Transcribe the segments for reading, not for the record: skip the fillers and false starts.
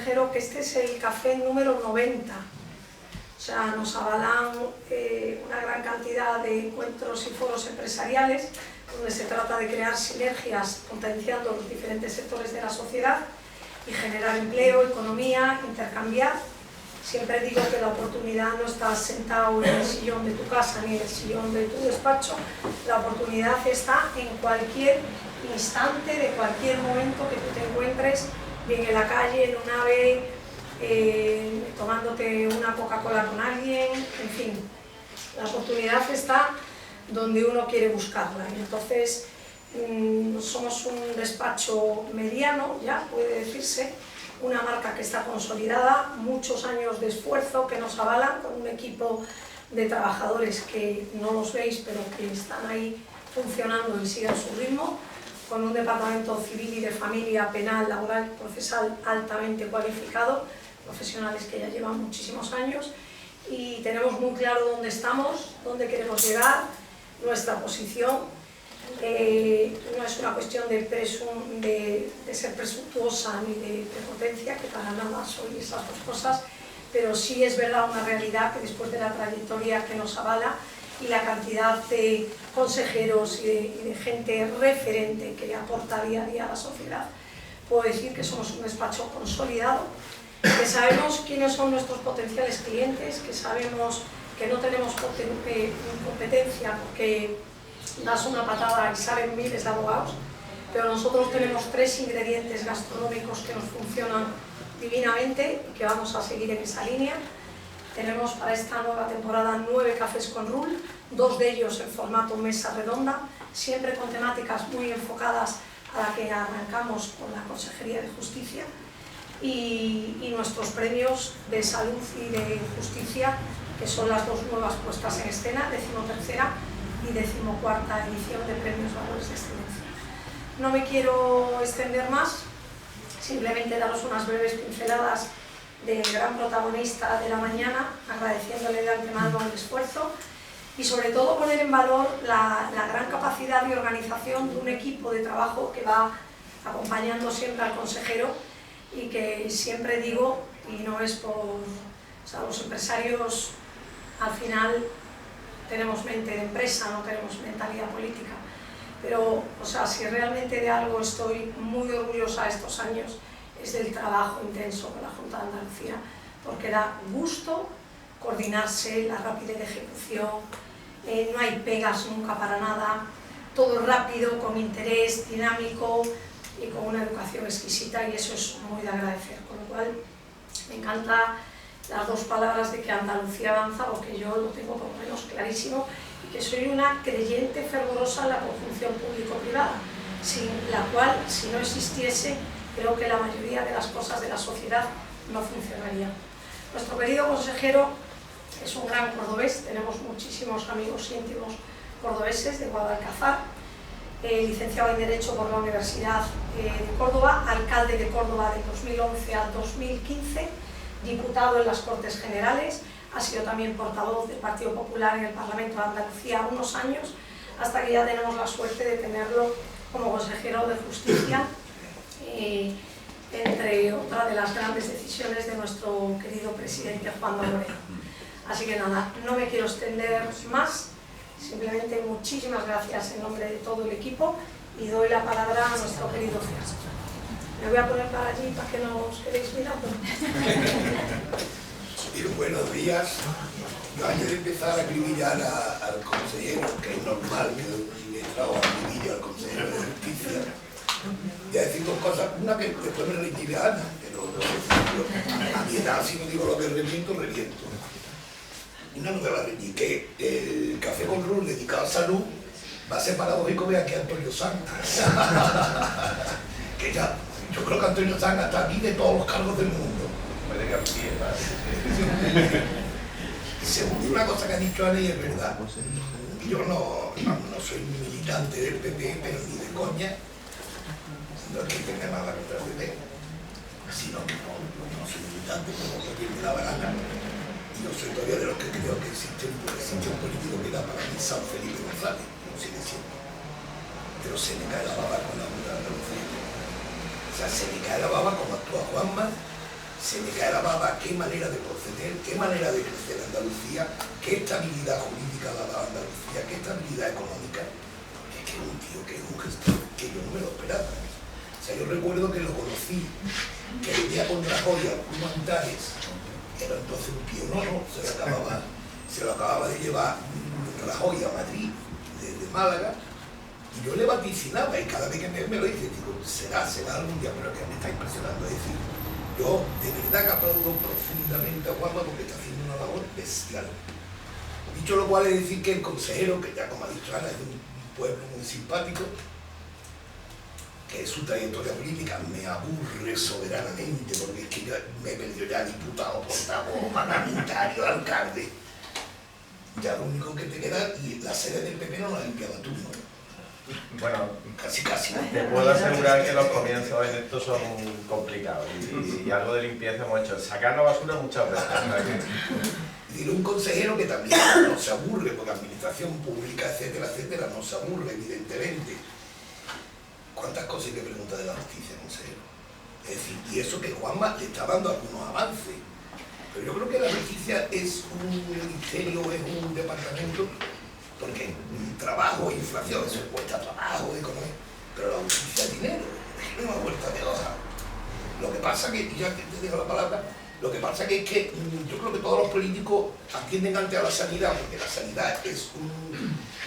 consejero, que este es el café número 90. O sea, nos avalan una gran cantidad de encuentros y foros empresariales donde se trata de crear sinergias potenciando los diferentes sectores de la sociedad y generar empleo, economía, intercambiar. Siempre digo que la oportunidad no está sentado en el sillón de tu casa ni en el sillón de tu despacho, la oportunidad está en cualquier instante, de cualquier momento que tú te encuentres, bien en la calle, en un AVE, tomándote una Coca-Cola con alguien, en fin. La oportunidad está donde uno quiere buscarla. Y entonces, somos un despacho mediano, ya puede decirse, una marca que está consolidada, muchos años de esfuerzo que nos avalan, con un equipo de trabajadores que no los veis, pero que están ahí funcionando y siguen su ritmo, con un departamento civil y de familia, penal, laboral, procesal altamente cualificado, profesionales que ya llevan muchísimos años, y tenemos muy claro dónde estamos, dónde queremos llegar, nuestra posición. No es una cuestión de ser presuntuosa ni de prepotencia, que para nada soy esas dos cosas, pero sí es verdad una realidad que después de la trayectoria que nos avala y la cantidad de consejeros y de gente referente que aporta día a día a la sociedad, puedo decir que somos un despacho consolidado, que sabemos quiénes son nuestros potenciales clientes, que sabemos que no tenemos competencia porque das una patada y salen miles de abogados, pero nosotros tenemos 3 ingredientes gastronómicos que nos funcionan divinamente y que vamos a seguir en esa línea. Tenemos para esta nueva temporada 9 cafés con Rul, 2 de ellos en formato mesa redonda, siempre con temáticas muy enfocadas a la que arrancamos con la Consejería de Justicia, y nuestros premios de salud y de justicia, que son las 2 nuevas puestas en escena, 13ª y 14ª edición de Premios Valores de Excelencia. No me quiero extender más, simplemente daros unas breves pinceladas del gran protagonista de la mañana, agradeciéndole de antemano el esfuerzo y sobre todo poner en valor la gran capacidad de organización de un equipo de trabajo que va acompañando siempre al consejero, y que siempre digo, y no es por... O sea, los empresarios al final tenemos mente de empresa, no tenemos mentalidad política, pero o sea, si realmente de algo estoy muy orgullosa estos años es del trabajo intenso con la Junta de Andalucía, porque da gusto coordinarse, la rapidez de ejecución, no hay pegas nunca para nada, todo rápido, con interés, dinámico y con una educación exquisita, y eso es muy de agradecer, con lo cual me encanta las 2 palabras de que Andalucía avanza, porque yo lo tengo por lo menos clarísimo, y que soy una creyente fervorosa en la conjunción público-privada, sin la cual, si no existiese, creo que la mayoría de las cosas de la sociedad no funcionarían. Nuestro querido consejero es un gran cordobés, tenemos muchísimos amigos íntimos cordobeses de Guadalcazar, licenciado en Derecho por la Universidad de Córdoba, alcalde de Córdoba de 2011 al 2015, diputado en las Cortes Generales, ha sido también portavoz del Partido Popular en el Parlamento de Andalucía unos años, hasta que ya tenemos la suerte de tenerlo como consejero de Justicia, entre otras de las grandes decisiones de nuestro querido presidente Juan Moreno. Así que nada, no me quiero extender más, simplemente muchísimas gracias en nombre de todo el equipo y doy la palabra a nuestro querido César. Me voy a poner para allí para que no os quedéis mirando. Buenos días. Yo antes de empezar a acribillar al consejero, que es normal que un letrado acribille al consejero de Justicia, voy a decir 2 cosas. Una que después me reñiré a Ana, pero a mi edad, si no digo lo que reviento, reviento. Una no me va a reñir, que el café con Rul dedicado a salud va a ser paradójico ver aquí a Antonio Sanz. Que ya, yo creo que Antonio Sanz está aquí de todos los cargos del mundo. Según una cosa que ha dicho Ana, y es verdad, yo no soy militante del PP, pero ni de coña, no es que tenga nada contra el PP, sino que no soy militante, como cualquier me da la gana. Y yo soy todavía de los que creo que existe un político que da para mí San Felipe González, no sigue siendo, pero se le cae la baba con la Junta de Andalucía. O sea, se le cae la baba como actúa Juanma, se me cae la baba qué manera de proceder, qué manera de crecer Andalucía, qué estabilidad jurídica ha dado Andalucía, qué estabilidad económica. Es que es un tío que es un gestor que yo no me lo esperaba. O sea, yo recuerdo que lo conocí, que venía con Rajoy a Cruz Antares, era entonces un pionero, se lo acababa de llevar Rajoy a Madrid desde Málaga, y yo le vaticinaba, y cada vez que me lo dice, digo, será algún día, pero que me está impresionando. Es decir, yo de verdad que aplaudo profundamente a Juanma porque está haciendo una labor bestial. Dicho lo cual, es decir que el consejero, que ya como ha dicho Ana, es de un pueblo muy simpático, que su trayectoria política me aburre soberanamente, porque es que yo me he perdido ya diputado, portavoz, parlamentario, alcalde. Ya lo único que te queda, la sede del PP no la limpiaba tú, ¿no? Bueno, casi. Te puedo asegurar que los comienzos en esto son complicados y algo de limpieza hemos hecho. Sacar la basura muchas veces. Diré un consejero que también no se aburre, porque administración pública, etcétera, no se aburre, evidentemente. ¿Cuántas cosas hay que preguntar de la justicia, consejero? Es decir, y eso que Juanma le está dando algunos avances. Pero yo creo que la justicia es un ministerio, es un departamento, porque trabajo, inflación, eso cuesta trabajo, economía, pero la justicia es dinero, es una vuelta de hoja. Lo que pasa que, ya que te digo la palabra, lo que pasa que es que yo creo que todos los políticos atienden ante a la sanidad, porque la sanidad es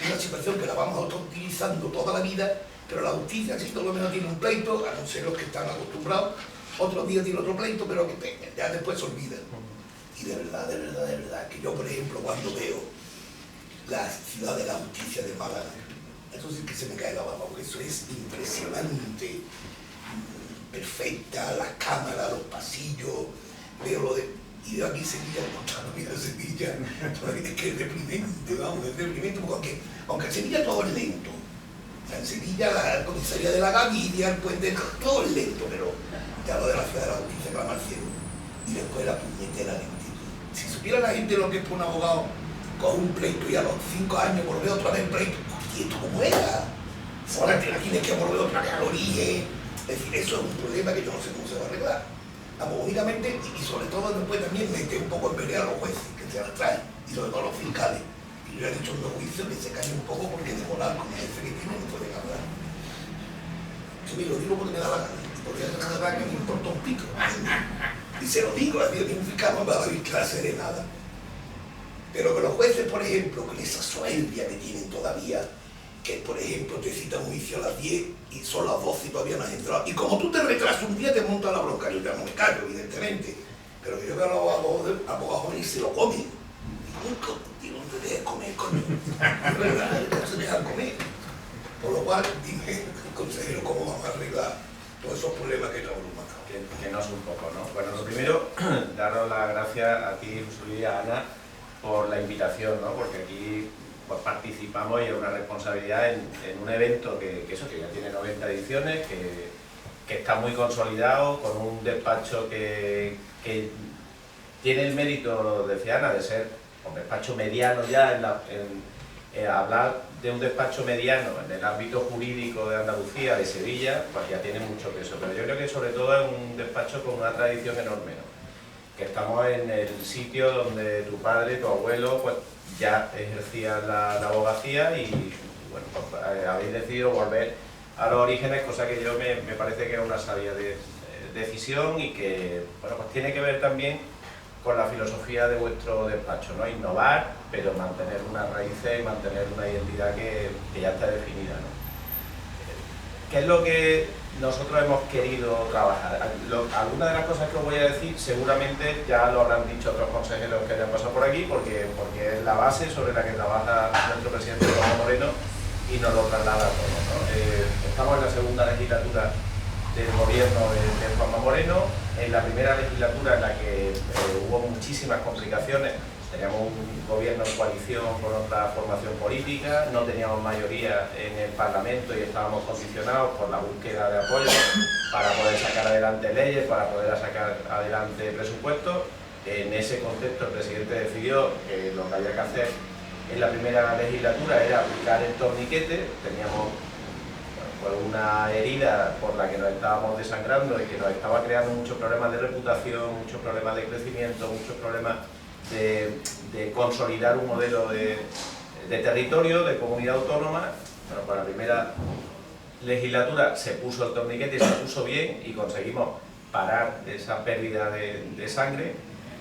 una situación que la vamos a estar utilizando toda la vida, pero la justicia sí por lo menos tiene un pleito, a no ser los que están acostumbrados, otros días tiene otro pleito, pero que ya después se olvidan. Y de verdad, que yo por ejemplo cuando veo la ciudad de la justicia de Málaga, eso sí que se me cae la baba, porque eso es impresionante, perfecta, las cámaras, los pasillos, veo lo de... Y de aquí Sevilla, mira Sevilla, es que es deprimente, vamos, es deprimente, porque aunque en Sevilla todo es lento, o sea, en Sevilla la comisaría de la Gaviria, el puente, todo es lento, pero ya lo de la ciudad de la justicia clama al cielo, y después la puñetera lentitud. Si supiera la gente lo que es por un abogado con un pleito y a los 5 años volver otra vez pleito, ¿y esto cómo era? Ahora tienes que volver otra vez al origen. Es decir, eso es un problema que yo no sé cómo se va a arreglar. Únicamente, y sobre todo después también mete un poco en pelea a los jueces que se las traen, y sobre todo a los fiscales. Y yo he dicho en los juicios que se callen un poco porque de volar con el jefe que tienen no pueden hablar. Yo me lo digo porque me da la gana, porque es la verdad que me importa un pico. Y se lo digo, es decir, que un fiscal no va a dar clase de nada. Pero que los jueces, por ejemplo, con esa soberbia que tienen todavía, que por ejemplo te citan un juicio a las 10 y son las 12 y todavía no has entrado. Y como tú te retrasas un día te monta la bronca, yo ya no me callo, evidentemente. Pero que yo veo a los abogados jóvenes y se lo comen. Y no te dejes comer, coño. Es verdad, no se dejan comer. Por lo cual, dime, consejero, ¿cómo vamos a arreglar todos esos problemas que estamos matando? Que no es un poco, ¿no? Bueno, lo primero, daros las gracias a ti, José Luis, y a Ana, por la invitación, ¿no? Porque aquí pues, participamos y es una responsabilidad en un evento que ya tiene 90 ediciones, que está muy consolidado, con un despacho que tiene el mérito, decía Ana, de ser un despacho mediano ya, hablar de un despacho mediano en el ámbito jurídico de Andalucía, de Sevilla, pues ya tiene mucho peso, pero yo creo que sobre todo es un despacho con una tradición enorme, ¿no? Que estamos en el sitio donde tu padre, tu abuelo, pues ya ejercían la abogacía y bueno, pues, habéis decidido volver a los orígenes, cosa que yo me parece que es una sabia decisión y que bueno, pues tiene que ver también con la filosofía de vuestro despacho, ¿no? Innovar, pero mantener unas raíces y mantener una identidad que ya está definida, ¿no? ¿Qué es lo que nosotros hemos querido trabajar? Algunas de las cosas que os voy a decir seguramente ya lo habrán dicho otros consejeros que hayan pasado por aquí, porque es la base sobre la que trabaja nuestro presidente Juanma Moreno y nos lo traslada a todos, ¿no? Estamos en la segunda legislatura del gobierno de Juanma Moreno, en la primera legislatura en la que hubo muchísimas complicaciones. Teníamos un gobierno en coalición con otra formación política, no teníamos mayoría en el Parlamento y estábamos condicionados por la búsqueda de apoyo para poder sacar adelante leyes, para poder sacar adelante presupuestos. En ese contexto el presidente decidió que lo que había que hacer en la primera legislatura era aplicar el torniquete. Teníamos pues una herida por la que nos estábamos desangrando y que nos estaba creando muchos problemas de reputación, muchos problemas de crecimiento, muchos problemas de consolidar un modelo de territorio, de comunidad autónoma. Bueno, para la primera legislatura se puso el torniquete y se puso bien y conseguimos parar esa pérdida de sangre.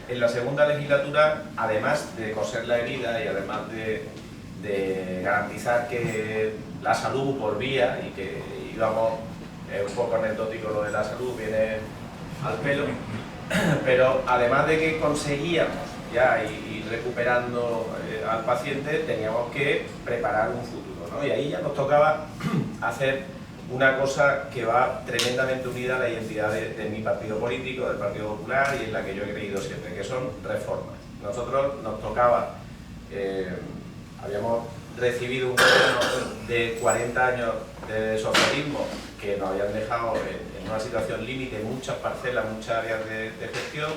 En la segunda legislatura, además de coser la herida y además de garantizar que la salud volvía y que íbamos, un poco anecdótico lo de la salud, viene al pelo, pero además de que conseguíamos ya ir recuperando al paciente, teníamos que preparar un futuro, ¿no? Y ahí ya nos tocaba hacer una cosa que va tremendamente unida a la identidad de mi partido político, del Partido Popular, y en la que yo he creído siempre, que son reformas. Nosotros nos tocaba, habíamos recibido un gobierno de 40 años de socialismo que nos habían dejado en una situación límite muchas parcelas, muchas áreas de gestión.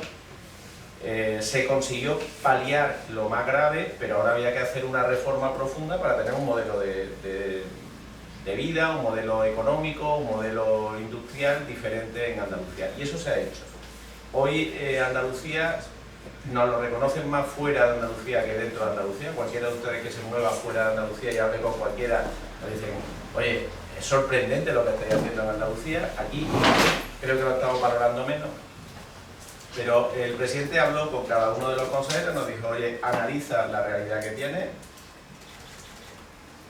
Se consiguió paliar lo más grave, pero ahora había que hacer una reforma profunda para tener un modelo de vida, un modelo económico, un modelo industrial diferente en Andalucía. Y eso se ha hecho. Hoy Andalucía nos lo reconocen más fuera de Andalucía que dentro de Andalucía. Cualquiera de ustedes que se mueva fuera de Andalucía y hable con cualquiera, nos dicen, oye, es sorprendente lo que estáis haciendo en Andalucía. Aquí creo que lo estamos valorando menos. Pero el presidente habló con cada uno de los consejeros, nos dijo, oye, analiza la realidad que tiene,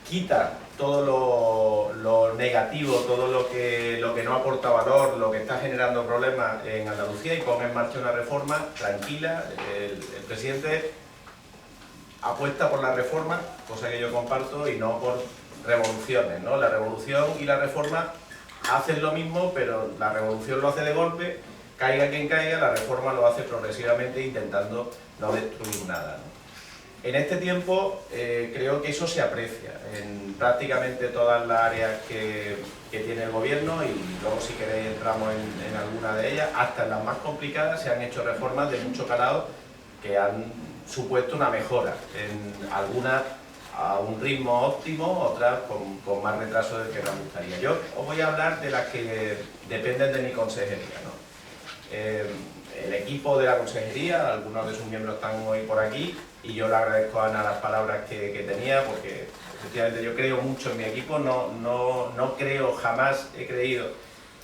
quita todo lo negativo, todo lo que no aporta valor, lo que está generando problemas en Andalucía y pon en marcha una reforma tranquila. El presidente apuesta por la reforma, cosa que yo comparto, y no por revoluciones, ¿no? La revolución y la reforma hacen lo mismo, pero la revolución lo hace de golpe, caiga quien caiga, la reforma lo hace progresivamente intentando no destruir nada, ¿no? En este tiempo creo que eso se aprecia en prácticamente todas las áreas que tiene el gobierno, y luego si queréis entramos en alguna de ellas. Hasta en las más complicadas se han hecho reformas de mucho calado que han supuesto una mejora, en algunas a un ritmo óptimo, otras con más retraso del que nos gustaría. Yo os voy a hablar de las que dependen de mi consejería, ¿no? El equipo de la consejería, algunos de sus miembros están hoy por aquí, y yo le agradezco a Ana las palabras que tenía, porque efectivamente yo creo mucho en mi equipo, no creo, jamás he creído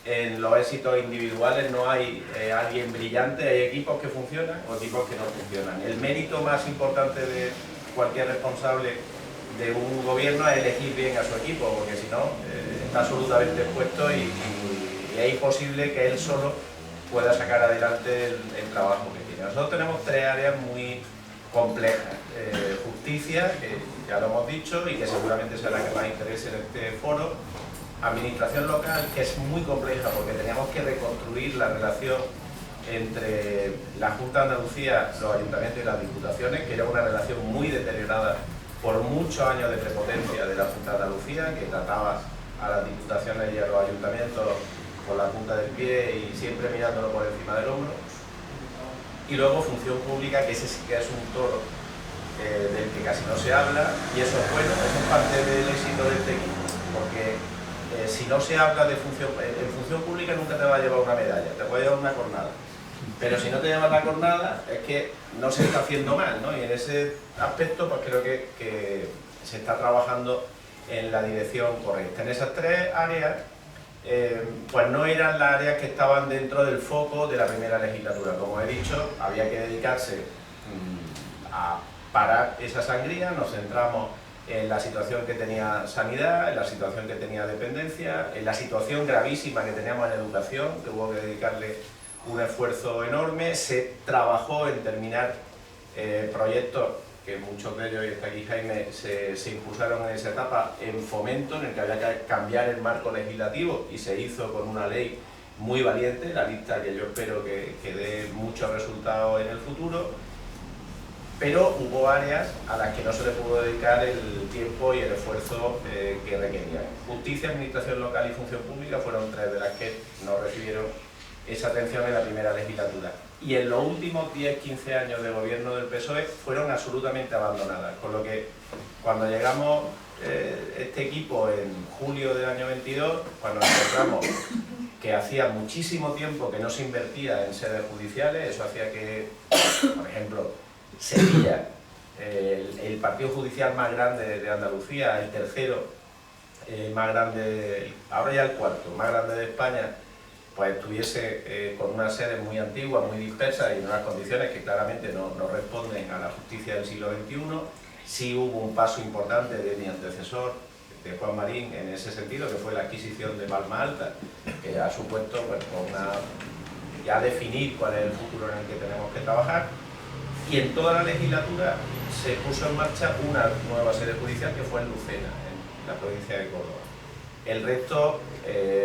en los éxitos individuales, no hay alguien brillante, hay equipos que funcionan o equipos que no funcionan. El mérito más importante de cualquier responsable de un gobierno es elegir bien a su equipo, porque si no está absolutamente expuesto y es imposible que él solo pueda sacar adelante el trabajo que tiene. Nosotros tenemos tres áreas muy complejas. Justicia, que ya lo hemos dicho y que seguramente será la que más interese en este foro. Administración local, que es muy compleja porque teníamos que reconstruir la relación entre la Junta de Andalucía, los ayuntamientos y las diputaciones, que era una relación muy deteriorada por muchos años de prepotencia de la Junta de Andalucía, que trataba a las diputaciones y a los ayuntamientos con la punta del pie y siempre mirándolo por encima del hombro. Y luego función pública, que ese sí que es un toro del que casi no se habla, y eso es bueno, eso es parte del éxito de este equipo, porque si no se habla de función pública nunca te va a llevar una medalla, te puede llevar una cornada, pero si no te llevas la cornada es que no se está haciendo mal, ¿no? Y en ese aspecto pues creo que se está trabajando en la dirección correcta. En esas tres áreas pues no eran las áreas que estaban dentro del foco de la primera legislatura. Como he dicho, había que dedicarse a parar esa sangría. Nos centramos en la situación que tenía sanidad, en la situación que tenía dependencia, en la situación gravísima que teníamos en educación, que hubo que dedicarle un esfuerzo enorme. Se trabajó en terminar proyectos que muchos de ellos, y está aquí Jaime, se impulsaron en esa etapa en fomento, en el que había que cambiar el marco legislativo, y se hizo con una ley muy valiente, la lista que yo espero que dé muchos resultados en el futuro, pero hubo áreas a las que no se le pudo dedicar el tiempo y el esfuerzo que requerían. Justicia, administración local y función pública fueron tres de las que no recibieron esa atención en la primera legislatura. Y en los últimos 10-15 años de gobierno del PSOE fueron absolutamente abandonadas, con lo que cuando llegamos este equipo en julio del año 22, cuando nos encontramos que hacía muchísimo tiempo que no se invertía en sedes judiciales. Eso hacía que, por ejemplo, Sevilla, el partido judicial más grande de Andalucía, el tercero más grande, ahora ya el cuarto más grande de España, pues estuviese con unas sedes muy antiguas, muy dispersas y en unas condiciones que claramente no responden a la justicia del siglo XXI. Sí hubo un paso importante de mi antecesor, de Juan Marín, en ese sentido, que fue la adquisición de Palma Alta, que ha supuesto pues, ya definir cuál es el futuro en el que tenemos que trabajar. Y en toda la legislatura se puso en marcha una nueva sede judicial que fue en Lucena, en la provincia de Córdoba. El resto,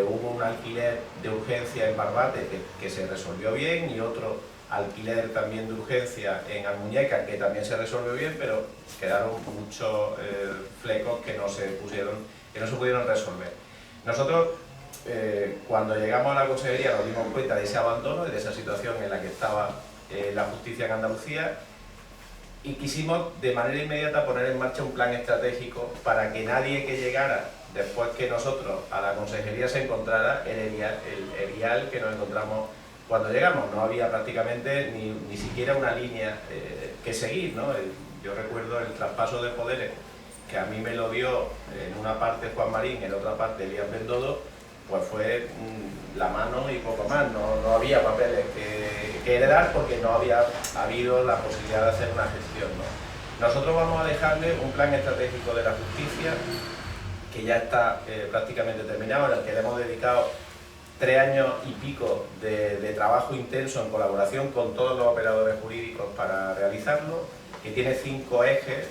hubo un alquiler de urgencia en Barbate que se resolvió bien, y otro alquiler también de urgencia en Almuñécar que también se resolvió bien, pero quedaron muchos flecos que no se pudieron resolver. Nosotros, cuando llegamos a la consejería, nos dimos cuenta de ese abandono y de esa situación en la que estaba la justicia en Andalucía, y quisimos de manera inmediata poner en marcha un plan estratégico para que nadie que llegara después que nosotros a la consejería se encontrara el erial que nos encontramos cuando llegamos. No había prácticamente ni siquiera una línea que seguir, ¿no? Yo recuerdo el traspaso de poderes, que a mí me lo dio en una parte Juan Marín, en otra parte Elías Bendodo, pues fue la mano y poco más. No había papeles que heredar porque no había habido la posibilidad de hacer una gestión, ¿no? Nosotros vamos a dejarle un plan estratégico de la justicia que ya está prácticamente terminado, en el que le hemos dedicado 3 años y pico de trabajo intenso en colaboración con todos los operadores jurídicos para realizarlo, que tiene 5 ejes.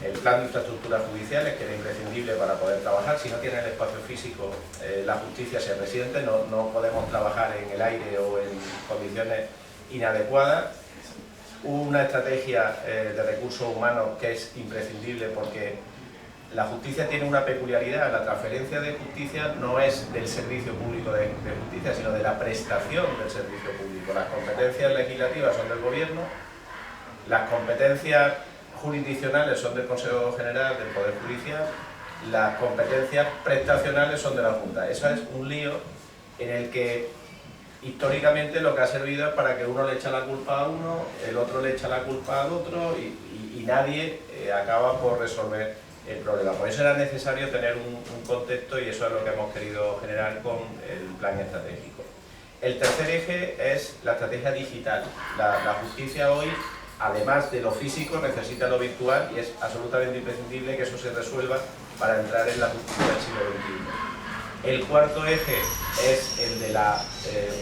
El plan de infraestructuras judiciales, que era imprescindible para poder trabajar. Si no tiene el espacio físico, la justicia se resiente, no podemos trabajar en el aire o en condiciones inadecuadas. Una estrategia de recursos humanos que es imprescindible, porque la justicia tiene una peculiaridad. La transferencia de justicia no es del servicio público de justicia, sino de la prestación del servicio público. Las competencias legislativas son del gobierno, las competencias jurisdiccionales son del Consejo General del Poder Judicial, las competencias prestacionales son de la Junta. Eso es un lío en el que históricamente lo que ha servido es para que uno le echa la culpa a uno, el otro le echa la culpa al otro y nadie acaba por resolver el problema. Por eso era necesario tener un contexto, y eso es lo que hemos querido generar con el plan estratégico. El tercer eje es la estrategia digital. La justicia hoy, además de lo físico, necesita lo virtual, y es absolutamente imprescindible que eso se resuelva para entrar en la justicia del siglo XXI. El cuarto eje es el de la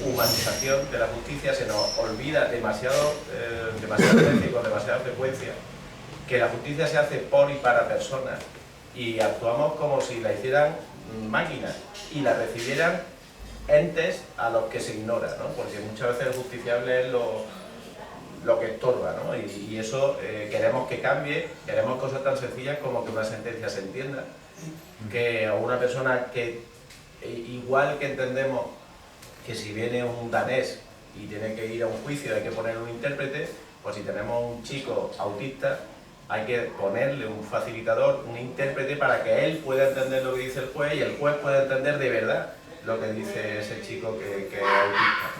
humanización de la justicia. Se nos olvida demasiado veces y con demasiada frecuencia que la justicia se hace por y para personas, y actuamos como si la hicieran máquinas y la recibieran entes a los que se ignora, ¿no? Porque muchas veces el justiciable es lo que estorba, ¿no? Y eso queremos que cambie. Queremos cosas tan sencillas como que una sentencia se entienda, que a una persona que, igual que entendemos que si viene un danés y tiene que ir a un juicio hay que poner un intérprete, pues si tenemos un chico autista hay que ponerle un facilitador, un intérprete, para que él pueda entender lo que dice el juez y el juez pueda entender de verdad lo que dice ese chico que es autista.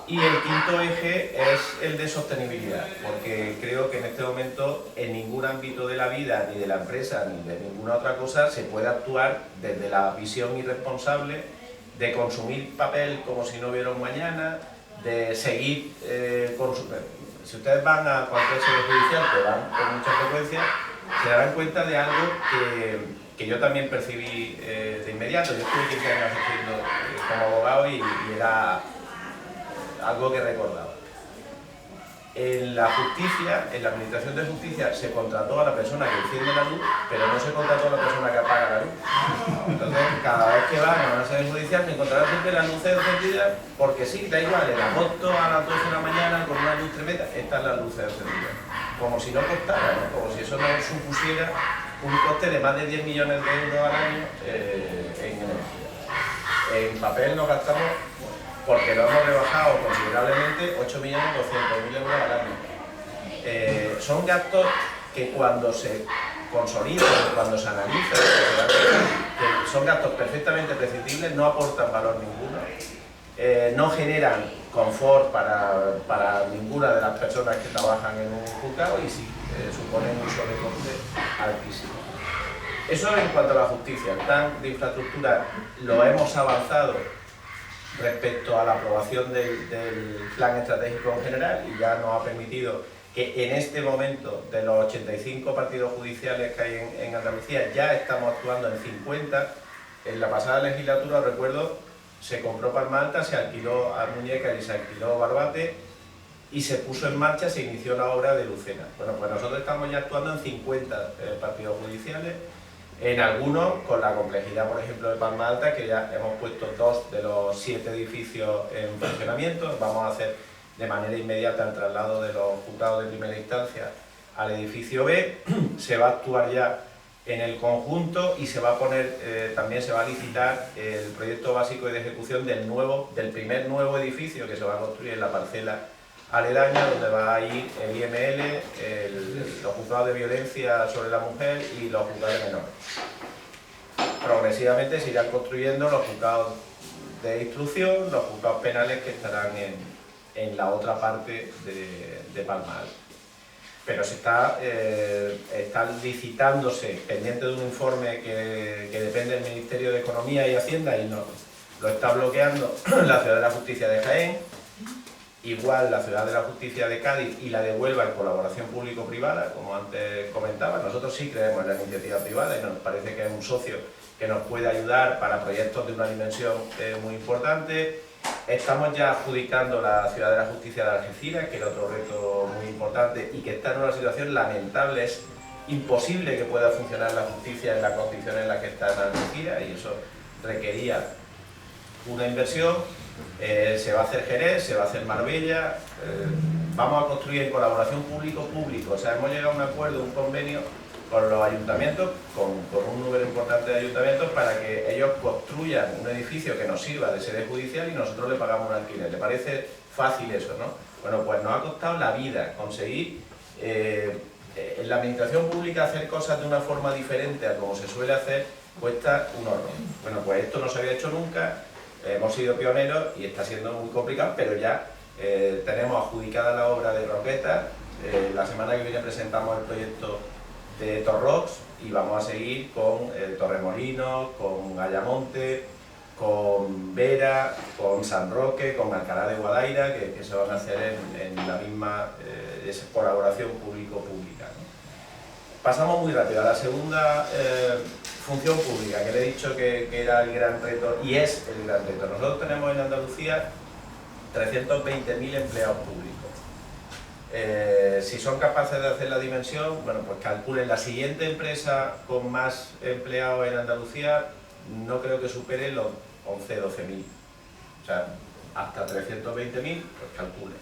Y el quinto eje es el de sostenibilidad, porque creo que en este momento en ningún ámbito de la vida, ni de la empresa, ni de ninguna otra cosa, se puede actuar desde la visión irresponsable de consumir papel como si no hubiera un mañana, de seguir consumiendo. Si ustedes van a cualquier sede judicial, que van con mucha frecuencia, se darán cuenta de algo que yo también percibí de inmediato. Yo estuve 15 años ejerciendo como abogado y era algo que recordaba. En la justicia, en la administración de justicia, se contrató a la persona que enciende la luz, pero no se contrató a la persona que apaga la luz. Entonces, cada vez que van a una sede judicial, me encontrarán siempre las luces encendidas, porque sí, da igual, en agosto a las 12 de la mañana, con una luz tremenda, están las luces encendidas. Como si no costara, ¿no? Como si eso no supusiera un coste de más de 10 millones de euros al año en energía. En papel nos gastamos, porque lo hemos rebajado considerablemente, 8.200.000 euros al año. Son gastos que cuando se consolidan, cuando se analizan, que son gastos perfectamente prescindibles, no aportan valor ninguno, no generan confort para ninguna de las personas que trabajan en un juzgado y sí suponen un sobrecoste altísimo. Eso en cuanto a la justicia. El plan de infraestructura lo hemos avanzado respecto a la aprobación del plan estratégico en general y ya nos ha permitido que en este momento, de los 85 partidos judiciales que hay en Andalucía, ya estamos actuando en 50. En la pasada legislatura, recuerdo, se compró Palma Alta, se alquiló a Muñeca y se alquiló Barbate y se puso en marcha, se inició la obra de Lucena. Bueno, pues nosotros estamos ya actuando en 50 partidos judiciales, en algunos con la complejidad, por ejemplo, de Palma Alta, que ya hemos puesto 2 de los 7 edificios en funcionamiento. Vamos a hacer de manera inmediata el traslado de los juzgados de primera instancia al edificio B. Se va a actuar ya en el conjunto y se va a poner, también se va a licitar el proyecto básico y de ejecución del primer nuevo edificio que se va a construir en la parcela aledaña, donde va a ir el IML, los juzgados de violencia sobre la mujer y los juzgados de menores. Progresivamente se irán construyendo los juzgados de instrucción, los juzgados penales que estarán en la otra parte de Palma Alta. Pero se está licitándose, pendiente de un informe que depende del Ministerio de Economía y Hacienda y lo está bloqueando la Ciudad de la Justicia de Jaén, igual la Ciudad de la Justicia de Cádiz y la de Huelva en colaboración público-privada, como antes comentaba. Nosotros sí creemos en la iniciativa privada y nos parece que es un socio que nos puede ayudar para proyectos de una dimensión muy importante. Estamos ya adjudicando la Ciudad de la Justicia de Algeciras, que era otro reto muy importante y que está en una situación lamentable. Es imposible que pueda funcionar la justicia en las condiciones en las que está en Algeciras y eso requería una inversión. Se va a hacer Jerez, se va a hacer Marbella, vamos a construir en colaboración público-público. O sea, hemos llegado a un acuerdo, un convenio con los ayuntamientos, con un número importante de ayuntamientos, para que ellos construyan un edificio que nos sirva de sede judicial y nosotros le pagamos un alquiler. ¿Le parece fácil eso, no? Bueno, pues nos ha costado la vida conseguir en la administración pública hacer cosas de una forma diferente a como se suele hacer, cuesta un horror. Bueno, pues esto no se había hecho nunca, hemos sido pioneros y está siendo muy complicado, pero ya tenemos adjudicada la obra de Roqueta. La semana que viene presentamos el proyecto de Torrox y vamos a seguir con Torremolinos, con Ayamonte, con Vera, con San Roque, con Alcalá de Guadaira, que se van a hacer en la misma colaboración público-pública, ¿no? Pasamos muy rápido a la segunda función pública, que le he dicho que era el gran reto y es el gran reto. Nosotros tenemos en Andalucía 320.000 empleados públicos. Si son capaces de hacer la dimensión, bueno, pues calculen la siguiente empresa con más empleados en Andalucía, no creo que supere los 11, 12.000. O sea, hasta 320.000, pues calculen.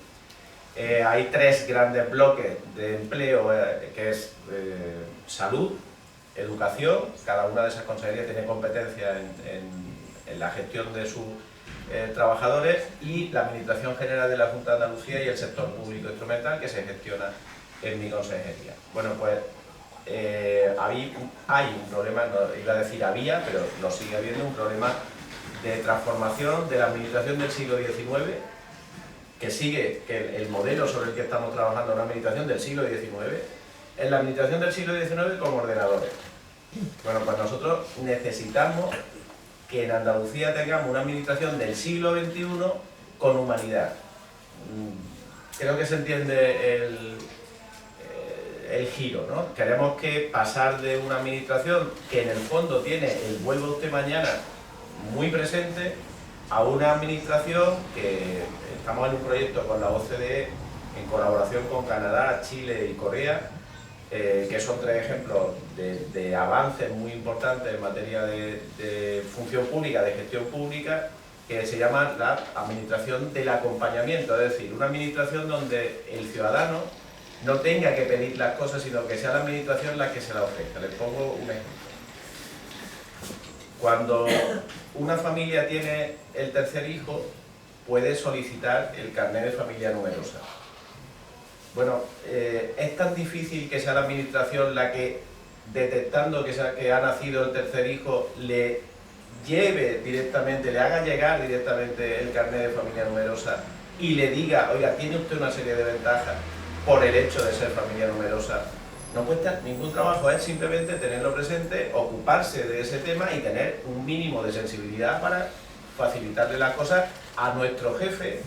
Hay 3 grandes bloques de empleo, que es salud, educación. Cada una de esas consejerías tiene competencia en la gestión de sus trabajadores, y la Administración General de la Junta de Andalucía y el sector público instrumental, que se gestiona en mi consejería. Bueno, pues hay un problema, no iba a decir había, pero lo sigue habiendo, un problema de transformación de la administración del siglo XIX, que sigue el modelo sobre el que estamos trabajando, una administración del siglo XIX, en la administración del siglo XIX con ordenadores. Bueno, pues nosotros necesitamos que en Andalucía tengamos una administración del siglo XXI con humanidad. Creo que se entiende el giro, ¿no? Queremos que pasar de una administración que en el fondo tiene el vuelva usted mañana muy presente, a una administración que estamos en un proyecto con la OCDE en colaboración con Canadá, Chile y Corea, que son 3 ejemplos de avances muy importantes en materia de función pública, de gestión pública, que se llama la administración del acompañamiento, es decir, una administración donde el ciudadano no tenga que pedir las cosas, sino que sea la administración la que se la ofrezca. Les pongo un ejemplo. Cuando una familia tiene el tercer hijo, puede solicitar el carnet de familia numerosa. Bueno, es tan difícil que sea la administración la que detectando que ha nacido el tercer hijo, le lleve directamente, le haga llegar directamente el carnet de familia numerosa y le diga, oiga, tiene usted una serie de ventajas por el hecho de ser familia numerosa. No cuesta ningún trabajo, es simplemente tenerlo presente, ocuparse de ese tema y tener un mínimo de sensibilidad para facilitarle las cosas a nuestro jefe,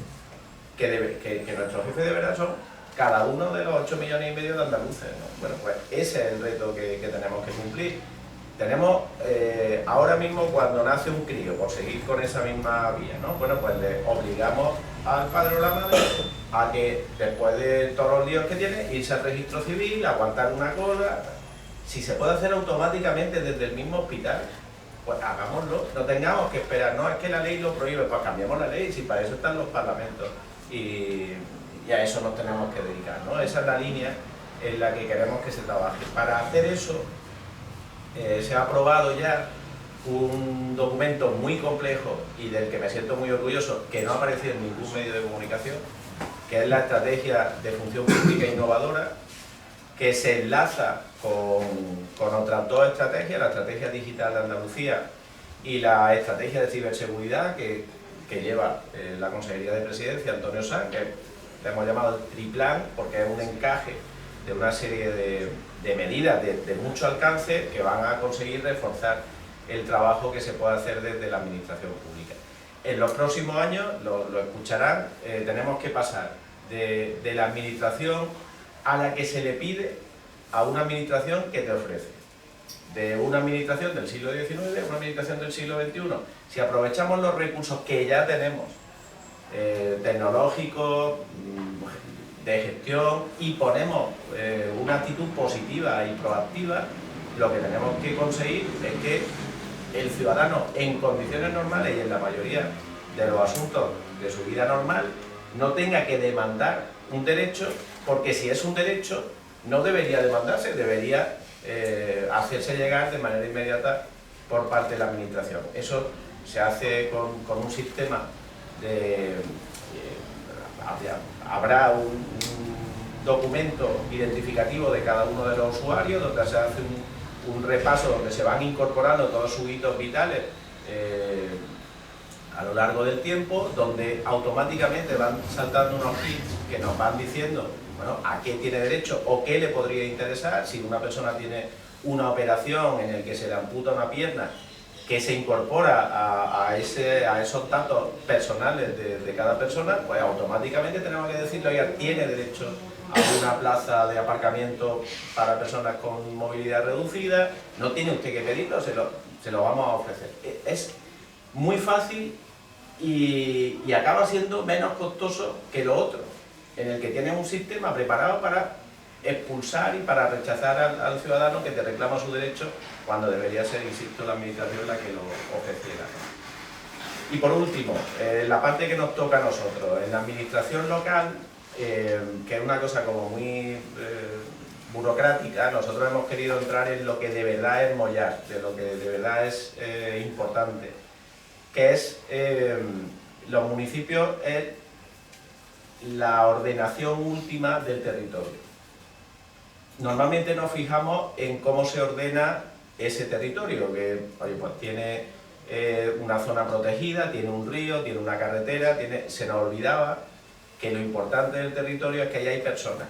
que nuestros jefes de verdad son cada uno de los 8,5 millones de andaluces, ¿no? Bueno, pues ese es el reto que tenemos que cumplir. Tenemos ahora mismo, cuando nace un crío, por seguir con esa misma vía, ¿no? Bueno, pues le obligamos al padre o la madre a que, después de todos los líos que tiene, irse al registro civil, aguantar una cola. Si se puede hacer automáticamente desde el mismo hospital, pues hagámoslo, no tengamos que esperar, no es que la ley lo prohíbe, pues cambiamos la ley, si para eso están los parlamentos y a eso nos tenemos que dedicar, ¿no? Esa es la línea en la que queremos que se trabaje. Para hacer eso se ha aprobado ya un documento muy complejo y del que me siento muy orgulloso, que no ha aparecido en ningún medio de comunicación, que es la Estrategia de Función Pública Innovadora, que se enlaza con otras dos estrategias, la Estrategia Digital de Andalucía y la Estrategia de Ciberseguridad que lleva la Consejería de Presidencia, Antonio Sanz, que le hemos llamado el Triplan porque es un encaje de una serie de medidas de mucho alcance que van a conseguir reforzar el trabajo que se puede hacer desde la administración pública. En los próximos años, lo escucharán, tenemos que pasar de la administración a la que se le pide a una administración que te ofrece. De una administración del siglo XIX a una administración del siglo XXI. Si aprovechamos los recursos que ya tenemos, tecnológicos, de gestión, y ponemos una actitud positiva y proactiva, lo que tenemos que conseguir es que el ciudadano, en condiciones normales y en la mayoría de los asuntos de su vida normal, no tenga que demandar un derecho, porque si es un derecho no debería demandarse, debería hacerse llegar de manera inmediata por parte de la administración. Eso se hace con un sistema de... habrá un documento identificativo de cada uno de los usuarios, donde se hace un repaso, donde se van incorporando todos sus hitos vitales a lo largo del tiempo, donde automáticamente van saltando unos kits que nos van diciendo, bueno, a qué tiene derecho o qué le podría interesar. Si una persona tiene una operación en la que se le amputa una pierna, que se incorpora a esos datos personales de cada persona, pues automáticamente tenemos que decirle, oiga, tiene derecho a una plaza de aparcamiento para personas con movilidad reducida, no tiene usted que pedirlo, se lo vamos a ofrecer. Es muy fácil y acaba siendo menos costoso que lo otro, en el que tienes un sistema preparado para expulsar y para rechazar al ciudadano que te reclama su derecho, cuando debería ser, insisto, la administración la que lo ofreciera. Y por último, la parte que nos toca a nosotros, en la administración local, que es una cosa como muy burocrática, nosotros hemos querido entrar en lo que de verdad es mollar, de lo que de verdad es importante, que es los municipios, es la ordenación última del territorio. Normalmente nos fijamos en cómo se ordena ese territorio, que oye, pues tiene una zona protegida, tiene un río, tiene una carretera, se nos olvidaba que lo importante del territorio es que ahí hay personas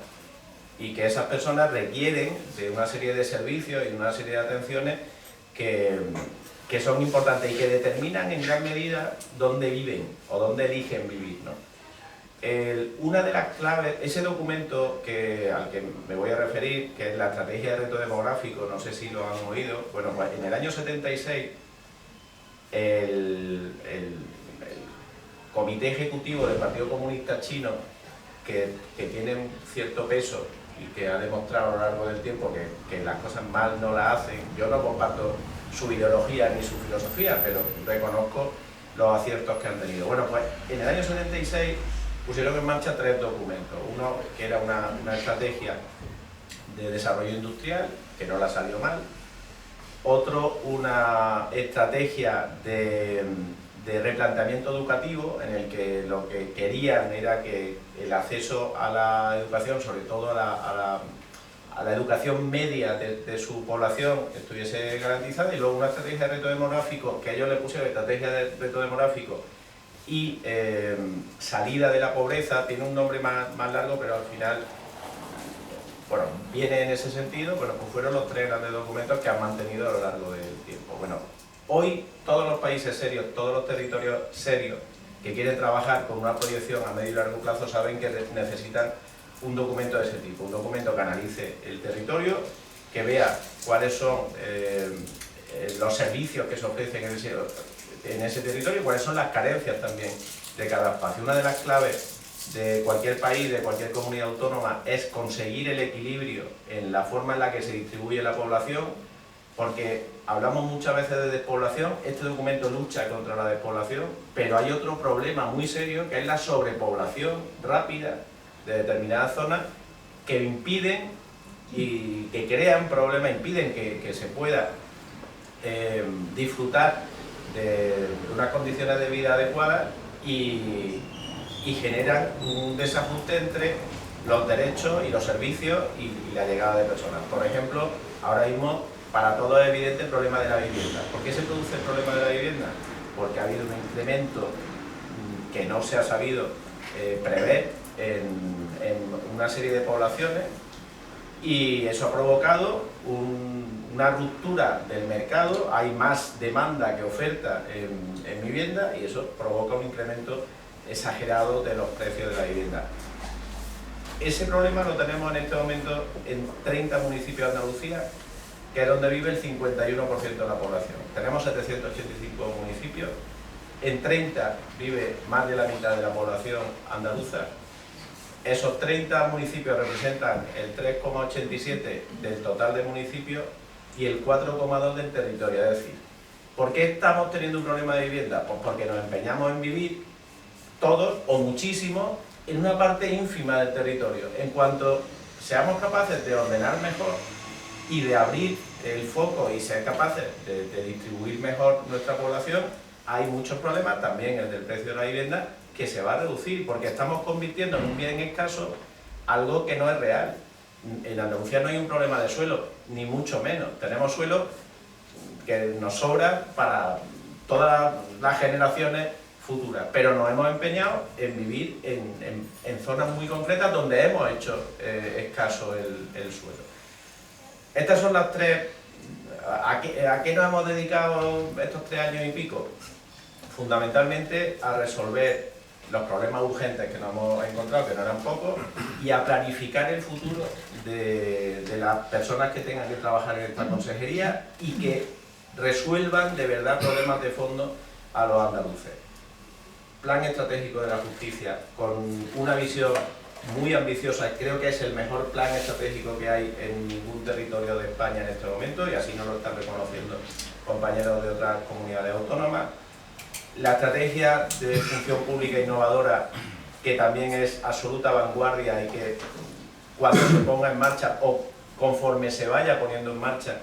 y que esas personas requieren de una serie de servicios y de una serie de atenciones que son importantes y que determinan en gran medida dónde viven o dónde eligen vivir, ¿no? Una de las claves, ese documento al que me voy a referir, que es la Estrategia de Reto Demográfico, no sé si lo han oído, bueno, pues en el año 76 el Comité Ejecutivo del Partido Comunista Chino, que tiene un cierto peso y que ha demostrado a lo largo del tiempo que las cosas mal no las hacen, yo no comparto su ideología ni su filosofía, pero reconozco los aciertos que han tenido. Bueno, pues en el año 76 pusieron en marcha 3 documentos. Uno que era una estrategia de desarrollo industrial, que no la salió mal. Otro, una estrategia de replanteamiento educativo, en el que lo que querían era que el acceso a la educación, sobre todo a a la educación media de su población estuviese garantizada, y luego una estrategia de reto demográfico, que ellos le pusieron estrategia de reto demográfico y salida de la pobreza, tiene un nombre más largo, pero al final, bueno, viene en ese sentido. Bueno, pues fueron los 3 grandes documentos que han mantenido a lo largo del tiempo. Bueno, hoy todos los países serios, todos los territorios serios que quieren trabajar con una proyección a medio y largo plazo saben que necesitan un documento de ese tipo, un documento que analice el territorio, que vea cuáles son los servicios que se ofrecen en ese territorio, cuáles son las carencias también de cada espacio. Una de las claves de cualquier país, de cualquier comunidad autónoma, es conseguir el equilibrio en la forma en la que se distribuye la población, porque hablamos muchas veces de despoblación. Este documento lucha contra la despoblación, pero hay otro problema muy serio, que es la sobrepoblación rápida de determinadas zonas, que impiden y que crean problemas, impiden que se pueda disfrutar de unas condiciones de vida adecuadas, y generan un desajuste entre los derechos y los servicios y la llegada de personas. Por ejemplo, ahora mismo para todos es evidente el problema de la vivienda. ¿Por qué se produce el problema de la vivienda? Porque ha habido un incremento que no se ha sabido prever en una serie de poblaciones, y eso ha provocado una ruptura del mercado. Hay más demanda que oferta en vivienda, y eso provoca un incremento exagerado de los precios de la vivienda. Ese problema lo tenemos en este momento en 30 municipios de Andalucía, que es donde vive el 51% de la población. Tenemos 785 municipios, en 30 vive más de la mitad de la población andaluza. Esos 30 municipios representan el 3,87% del total de municipios y el 4,2% del territorio. Es decir, ¿por qué estamos teniendo un problema de vivienda? Pues porque nos empeñamos en vivir todos o muchísimos en una parte ínfima del territorio. En cuanto seamos capaces de ordenar mejor y de abrir el foco y ser capaces de distribuir mejor nuestra población, hay muchos problemas, también el del precio de la vivienda, que se va a reducir, porque estamos convirtiendo en un bien escaso algo que no es real. En Andalucía no hay un problema de suelo, ni mucho menos. Tenemos suelo que nos sobra para todas las generaciones futuras, pero nos hemos empeñado en vivir en zonas muy concretas donde hemos hecho escaso el suelo. Estas son las 3... ¿A qué nos hemos dedicado estos 3 años y pico? Fundamentalmente a resolver los problemas urgentes que nos hemos encontrado, que no eran pocos, y a planificar el futuro de las personas que tengan que trabajar en esta consejería y que resuelvan de verdad problemas de fondo a los andaluces. Plan estratégico de la justicia, con una visión muy ambiciosa. Creo que es el mejor plan estratégico que hay en ningún territorio de España en este momento, y así nos lo están reconociendo compañeros de otras comunidades autónomas. La estrategia de función pública innovadora, que también es absoluta vanguardia, y que cuando se ponga en marcha o conforme se vaya poniendo en marcha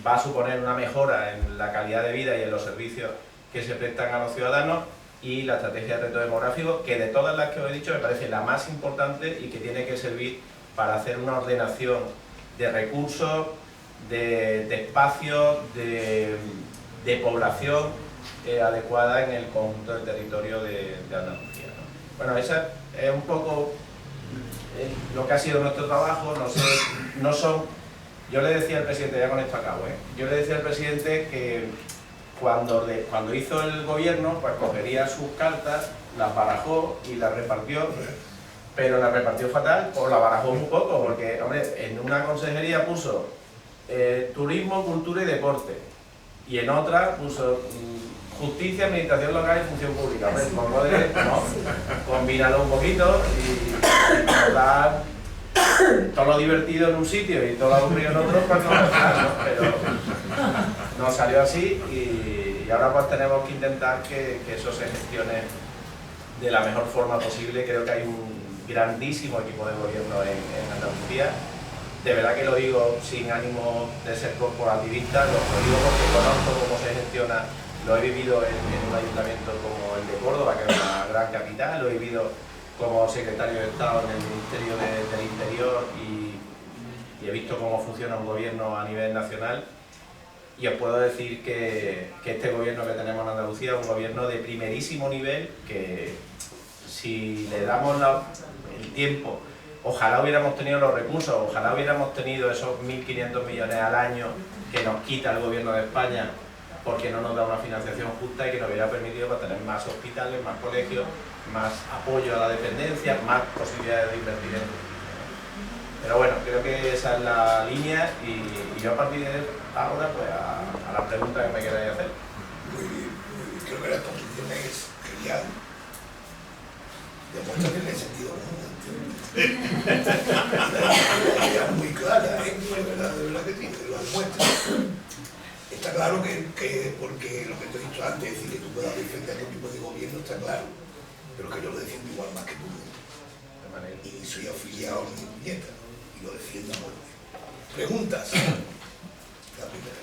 va a suponer una mejora en la calidad de vida y en los servicios que se prestan a los ciudadanos. Y la estrategia de reto demográfico, que de todas las que os he dicho me parece la más importante y que tiene que servir para hacer una ordenación de recursos, de espacios, de población adecuada en el conjunto del territorio de Andalucía, ¿no? Bueno, esa es un poco lo que ha sido nuestro trabajo. No son... Yo le decía al presidente, ya con esto acabo, yo le decía al presidente que cuando hizo el gobierno, pues cogería sus cartas, las barajó y las repartió, pero las repartió fatal, o las barajó muy poco, porque, hombre, en una consejería puso turismo, cultura y deporte, y en otra puso justicia, administración local y función pública. Hombre, pongo de, ¿no? Combínalo un poquito y dar todo lo divertido en un sitio y todo lo aburrido en otro, pues no va a estar, ¿no? Pero no salió así, y ahora pues tenemos que intentar que eso se gestione de la mejor forma posible. Creo que hay un grandísimo equipo de gobierno en Andalucía. De verdad que lo digo sin ánimo de ser corporativista, lo digo porque conozco cómo se gestiona. Lo he vivido en un ayuntamiento como el de Córdoba, que es una gran capital. Lo he vivido como secretario de Estado en el Ministerio del Interior, y he visto cómo funciona un gobierno a nivel nacional, y os puedo decir que este gobierno que tenemos en Andalucía es un gobierno de primerísimo nivel, que si le damos el tiempo, ojalá hubiéramos tenido los recursos, ojalá hubiéramos tenido esos 1.500 millones al año que nos quita el gobierno de España porque no nos da una financiación justa y que nos hubiera permitido para tener más hospitales, más colegios, más apoyo a la dependencia, más posibilidades de invertir en justicia. Pero bueno, creo que esa es la línea y yo a partir de ahora pues a la pregunta que me queráis hacer. Muy bien. Creo que la exposición es genial. Demuestra que tiene sentido común. Es muy clara, de verdad que sí, lo demuestra. Está claro que porque lo que te he dicho antes, es decir, que tú puedas defender otro tipo de gobierno, está claro, pero que yo lo defiendo igual más que tú. Y soy afiliado a mi nieta y lo defiendo a muerte. ¿Preguntas? La primera.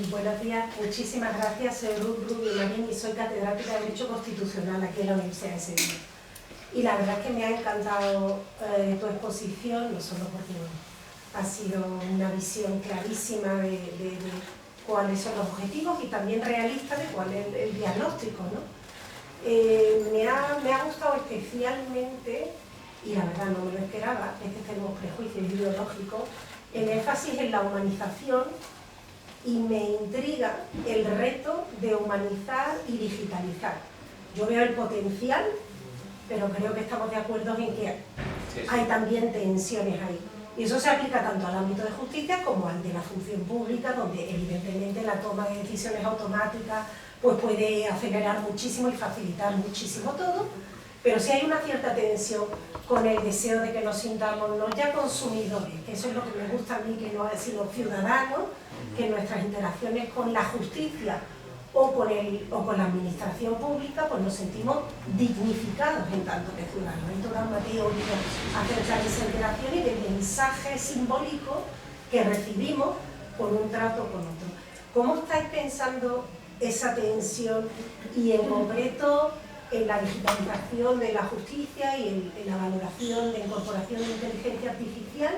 Buenos días, muchísimas gracias. Soy Ruth Rubio Marín y soy catedrática de Derecho Constitucional aquí en la Universidad de Sevilla. Y la verdad es que me ha encantado tu exposición, no solo porque ha sido una visión clarísima de cuáles son los objetivos y también realista de cuál es el diagnóstico, ¿no? Me ha gustado especialmente, y la verdad no me lo esperaba, es que tenemos prejuicios ideológicos, el énfasis en la humanización, y me intriga el reto de humanizar y digitalizar. Yo veo el potencial, pero creo que estamos de acuerdo en que hay también tensiones ahí. Y eso se aplica tanto al ámbito de justicia como al de la función pública, donde evidentemente la toma de decisiones automáticas pues puede acelerar muchísimo y facilitar muchísimo todo, pero sí hay una cierta tensión con el deseo de que nos sintamos no ya consumidores, que eso es lo que me gusta a mí, que no es sino ciudadanos, que en nuestras interacciones con la justicia o con la administración pública pues nos sentimos dignificados en tanto que ciudadanos. Hay toda una teoría acerca de esa interacción y del mensaje simbólico que recibimos con un trato con otro. ¿Cómo estáis pensando esa tensión y en concreto en la digitalización de la justicia y en la valoración de incorporación de inteligencia artificial?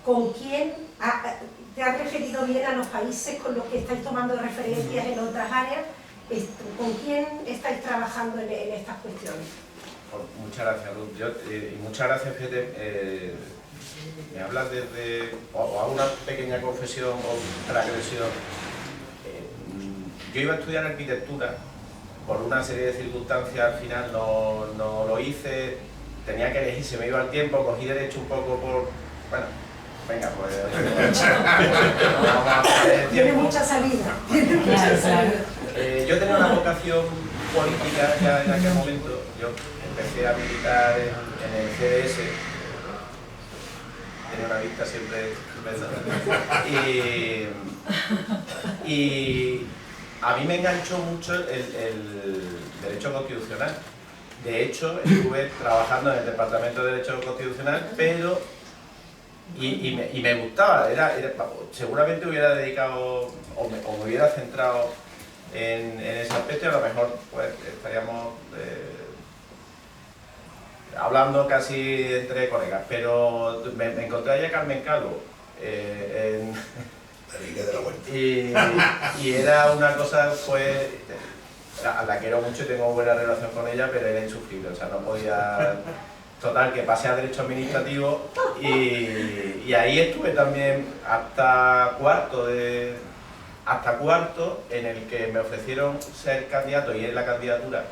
¿Con quién? ¿Te has referido bien a los países con los que estáis tomando referencias en otras áreas? ¿Con quién estáis trabajando en estas cuestiones? Muchas gracias, Ruth. Y muchas gracias, fíjate, me hablas desde, o hago una pequeña confesión o transgresión. Yo iba a estudiar arquitectura, por una serie de circunstancias al final no lo hice, tenía que elegir, se me iba el tiempo, cogí derecho un poco por, bueno, venga, pues vamos a hacer el Tiene tiempo. mucha salida. Yo tenía una vocación política ya en aquel momento. Yo empecé a militar en el CDS, tenía una vista siempre estupenda, y a mí me enganchó mucho el derecho constitucional. De hecho, estuve trabajando en el Departamento de Derecho Constitucional, pero y me gustaba, seguramente hubiera dedicado o me hubiera centrado en ese aspecto y a lo mejor pues estaríamos hablando casi entre colegas, pero me encontré allá a Carmen Calvo y era una cosa pues a la quiero mucho y tengo buena relación con ella, pero era insufrible, o sea, no podía. Total, que pasé a Derecho Administrativo y ahí estuve también hasta cuarto, en el que me ofrecieron ser candidato y en la candidatura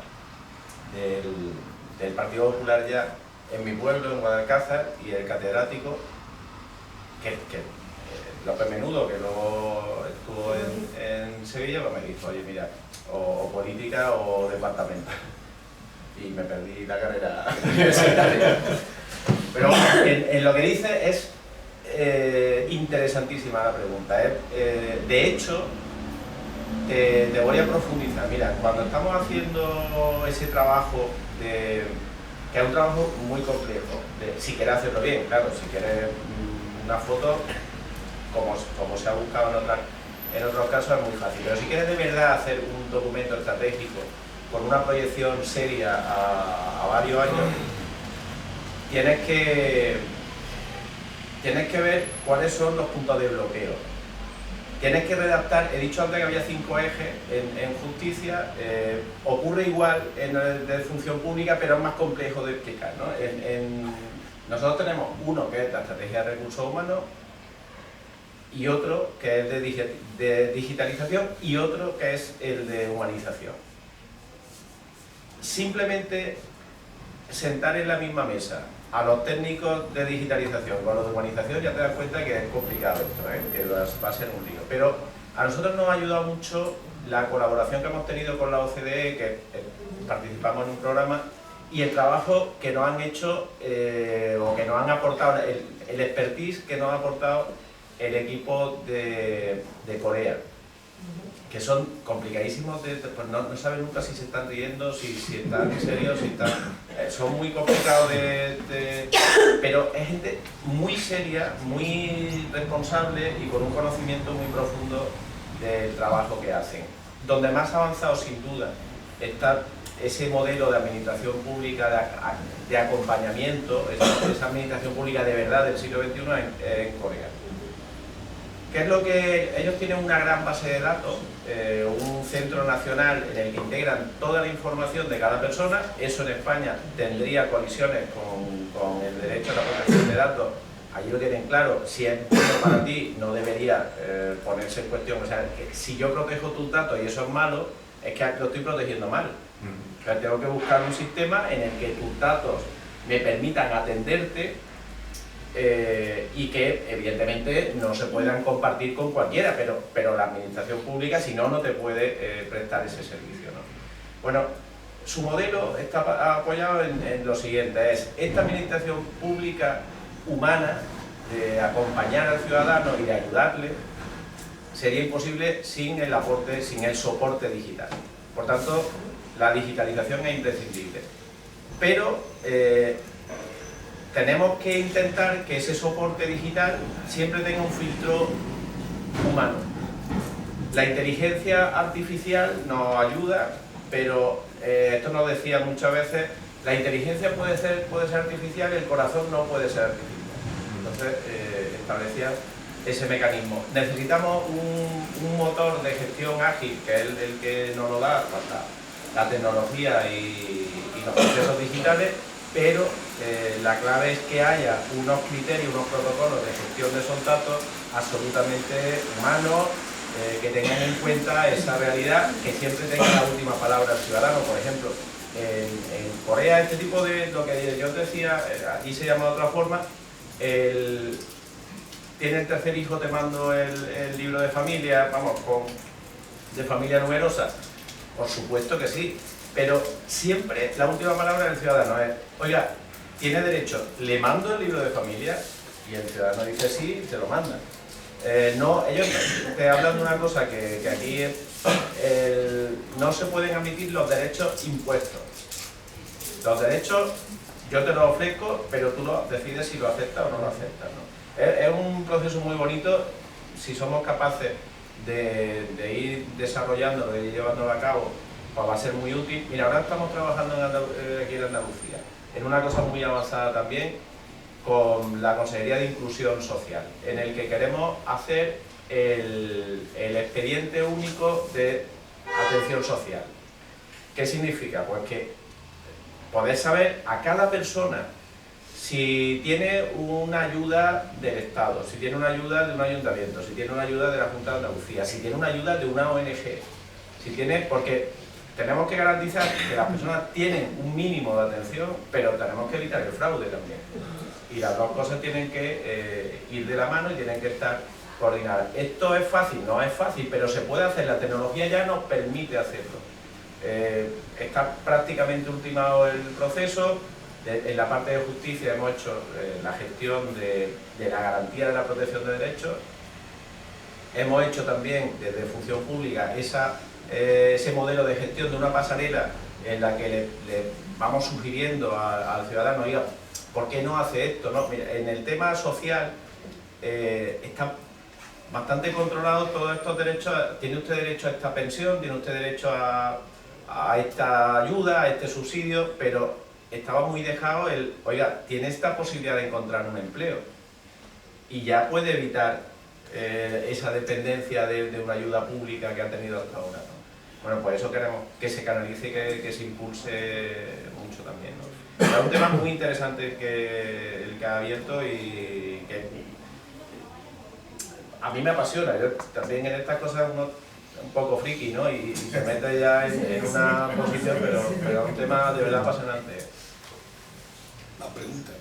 del Partido Popular ya en mi pueblo, en Guadalcázar, y el catedrático, que López Menudo, que luego estuvo en Sevilla, pues me dijo, oye mira, o política o departamento. Y me perdí la carrera universitaria. Pero bueno, en lo que dice es interesantísima la pregunta. De hecho, te voy a profundizar. Mira, cuando estamos haciendo ese trabajo, que es un trabajo muy complejo, si quieres hacerlo bien, claro, si quieres una foto, como se ha buscado en otros casos, es muy fácil. Pero si quieres de verdad hacer un documento estratégico, con una proyección seria a varios años, tienes que tienes que ver cuáles son los puntos de bloqueo. Tienes que redactar, he dicho antes que había 5 ejes en justicia, ocurre igual en el de función pública, pero es más complejo de explicar, ¿no? Nosotros tenemos uno que es la estrategia de recursos humanos, y otro que es de digitalización, y otro que es el de humanización. Simplemente sentar en la misma mesa a los técnicos de digitalización con los de humanización, ya te das cuenta que es complicado esto, que va a ser un lío. Pero a nosotros nos ha ayudado mucho la colaboración que hemos tenido con la OCDE, que participamos en un programa, y el trabajo que nos han hecho o que nos han aportado, el expertise que nos ha aportado el equipo de Corea, que son complicadísimos, pues no saben nunca si se están riendo, si están en serio, si están... son muy complicados pero es gente muy seria, muy responsable y con un conocimiento muy profundo del trabajo que hacen. Donde más avanzado, sin duda, está ese modelo de administración pública, de acompañamiento, esa administración pública de verdad del siglo XXI en Corea. ¿Qué es lo que...? Ellos tienen una gran base de datos, un centro nacional en el que integran toda la información de cada persona. Eso en España tendría colisiones con el derecho a la protección de datos. Allí lo tienen claro, si es bueno para ti no debería ponerse en cuestión. O sea, que si yo protejo tus datos y eso es malo, es que lo estoy protegiendo mal. O sea, tengo que buscar un sistema en el que tus datos me permitan atenderte y que evidentemente no se puedan compartir con cualquiera, pero la administración pública, si no, no te puede prestar ese servicio, ¿no? Bueno, su modelo está apoyado en lo siguiente, es esta administración pública humana, de acompañar al ciudadano y de ayudarle, sería imposible sin el aporte, sin el soporte digital. Por tanto, la digitalización es imprescindible. Pero tenemos que intentar que ese soporte digital siempre tenga un filtro humano. La inteligencia artificial nos ayuda, pero esto nos decía muchas veces, la inteligencia puede ser artificial, el corazón no puede ser artificial. Entonces establecía ese mecanismo. Necesitamos un motor de gestión ágil, que es el que nos lo da la tecnología y los procesos digitales, pero la clave es que haya unos criterios, unos protocolos de gestión de esos datos absolutamente humanos, que tengan en cuenta esa realidad, que siempre tenga la última palabra el ciudadano. Por ejemplo, en Corea este tipo de, lo que yo os decía, aquí se llama de otra forma, tiene el tercer hijo, te mando el libro de familia, vamos, de familia numerosa. Por supuesto que sí, pero siempre la última palabra del ciudadano es, oiga, ¿tiene derecho? ¿Le mando el libro de familia? Y el ciudadano dice sí, y se lo manda. No, ellos te hablan de una cosa que aquí no se pueden admitir los derechos impuestos. Los derechos yo te los ofrezco, pero tú decides si lo aceptas o no lo aceptas, ¿no? Es un proceso muy bonito si somos capaces de ir desarrollándolo y llevándolo a cabo, pues va a ser muy útil. Mira, ahora estamos trabajando aquí en Andalucía en una cosa muy avanzada también con la Consejería de Inclusión Social, en el que queremos hacer el expediente único de atención social. ¿Qué significa? Pues que poder saber a cada persona si tiene una ayuda del Estado, si tiene una ayuda de un ayuntamiento, si tiene una ayuda de la Junta de Andalucía, si tiene una ayuda de una ONG, si tiene, porque tenemos que garantizar que las personas tienen un mínimo de atención, pero tenemos que evitar el fraude también. Y las dos cosas tienen que ir de la mano y tienen que estar coordinadas. Esto es fácil, no es fácil, pero se puede hacer, la tecnología ya nos permite hacerlo. Está prácticamente ultimado el proceso. En la parte de justicia hemos hecho la gestión de la garantía de la protección de derechos. Hemos hecho también desde función pública ese modelo de gestión de una pasarela en la que le vamos sugiriendo al ciudadano, oiga, ¿por qué no hace esto? ¿No? Mira, en el tema social está bastante controlado todos estos derechos. Tiene usted derecho a esta pensión, tiene usted derecho a esta ayuda, a este subsidio, pero estaba muy dejado oiga, tiene esta posibilidad de encontrar un empleo. y ya puede evitar esa dependencia de una ayuda pública que ha tenido hasta ahora, ¿no? Bueno, pues eso queremos que se canalice y que se impulse mucho también, ¿no? Es un tema muy interesante el que ha abierto y que a mí me apasiona. Yo también en estas cosas uno un poco friki, ¿no? Y se mete ya en una posición, pero es un tema de verdad apasionante. Más preguntas.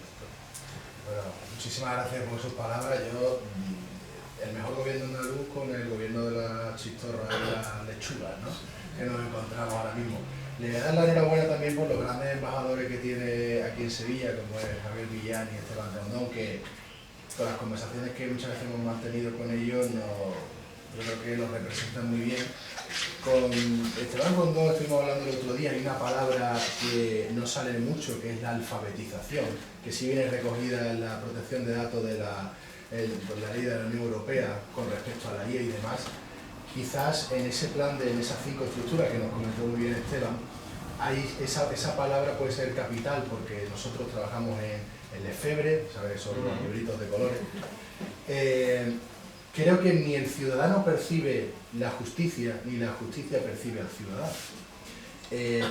Bueno, muchísimas gracias por sus palabras. Yo, el mejor gobierno andaluz con el gobierno de la chistorra y la lechuga, ¿no? Que nos encontramos ahora mismo. Le voy a dar la enhorabuena también por los grandes embajadores que tiene aquí en Sevilla, como es Javier Villán y Esteban Rondón, que con las conversaciones que muchas veces hemos mantenido con ellos, yo creo que los representan muy bien. Con Esteban Rondón estuvimos hablando el otro día, hay una palabra que no sale mucho, que es la alfabetización, que sí viene recogida en la protección de datos de la ley de la Unión Europea con respecto a la IA y demás. Quizás en ese plan, en esas 5 estructuras que nos comentó muy bien Esteban, esa palabra puede ser capital, porque nosotros trabajamos en Lefebvre, ¿sabes? Son los libritos de colores. Creo que ni el ciudadano percibe la justicia, ni la justicia percibe al ciudadano.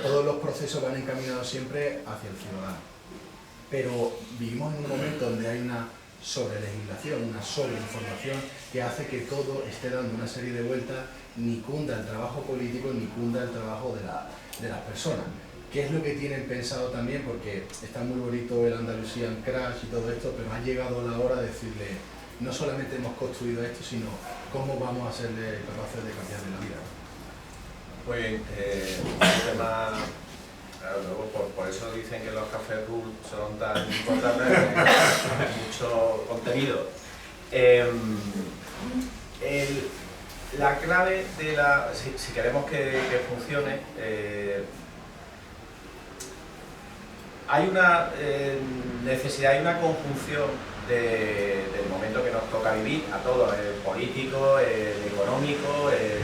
Todos los procesos van encaminados siempre hacia el ciudadano. Pero vivimos en un momento donde hay una sobrelegislación, una sobreinformación que hace que todo esté dando una serie de vueltas, ni cunda el trabajo político, ni cunda el trabajo de las personas. ¿Qué es lo que tienen pensado también? Porque está muy bonito el Andalusian Crash y todo esto, pero ha llegado la hora de decirle, no solamente hemos construido esto, sino cómo vamos a serle capaces de cambiarle la vida. Muy bien, un tema, claro, luego por eso dicen que los Café Rules son tan importantes, hay mucho contenido. La clave de si queremos que funcione, hay una necesidad, hay una conjunción del momento que nos toca vivir a todos, el político, el económico, el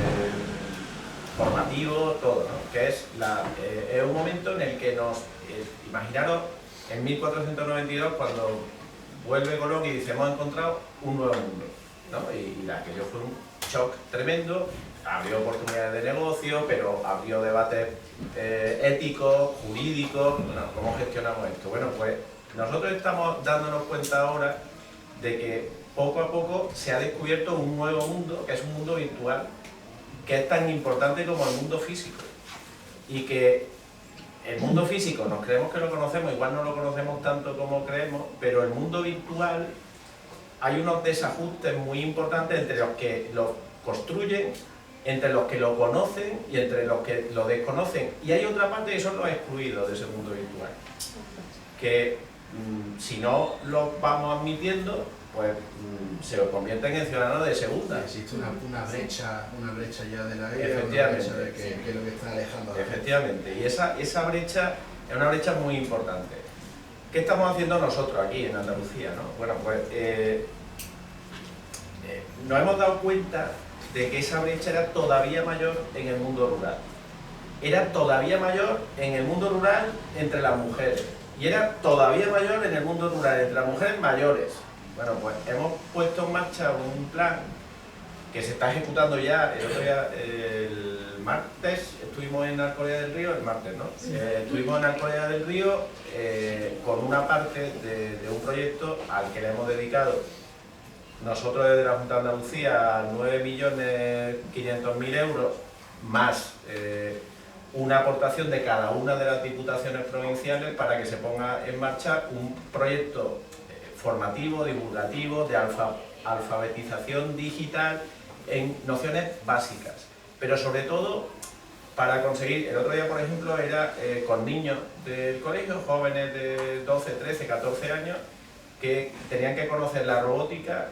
formativo, todo, ¿no? Que es un momento en el que imaginaros en 1492 cuando vuelve Colón y dice hemos encontrado un nuevo mundo, ¿no? Y aquello fue un shock tremendo, abrió oportunidades de negocio, pero abrió debates éticos, jurídicos, bueno, ¿cómo gestionamos esto? Bueno, pues nosotros estamos dándonos cuenta ahora de que poco a poco se ha descubierto un nuevo mundo, que es un mundo virtual, que es tan importante como el mundo físico. Y que el mundo físico nos creemos que lo conocemos, igual no lo conocemos tanto como creemos, pero el mundo virtual hay unos desajustes muy importantes entre los que lo construyen, entre los que lo conocen y entre los que lo desconocen. Y hay otra parte que son los excluidos de ese mundo virtual, que si no los vamos admitiendo, pues se convierten en ciudadanos de segunda. Existe una brecha ya de la vida, efectivamente, una brecha de que es lo que está alejando a la efectivamente, y esa brecha es una brecha muy importante. ¿Qué estamos haciendo nosotros aquí en Andalucía, ¿no? Bueno, pues nos hemos dado cuenta de que esa brecha era todavía mayor en el mundo rural. Era todavía mayor en el mundo rural entre las mujeres. Y era todavía mayor en el mundo rural entre las mujeres mayores. Bueno, pues hemos puesto en marcha un plan que se está ejecutando ya. El otro día, el martes, estuvimos en Alcolea del Río, el martes, ¿no? Sí. Estuvimos en Alcolea del Río con una parte de un proyecto al que le hemos dedicado nosotros desde la Junta de Andalucía 9.500.000 euros, más una aportación de cada una de las diputaciones provinciales para que se ponga en marcha un proyecto formativo, divulgativo, de alfabetización digital en nociones básicas, pero sobre todo para conseguir, el otro día por ejemplo era con niños del colegio, jóvenes de 12, 13, 14 años, que tenían que conocer la robótica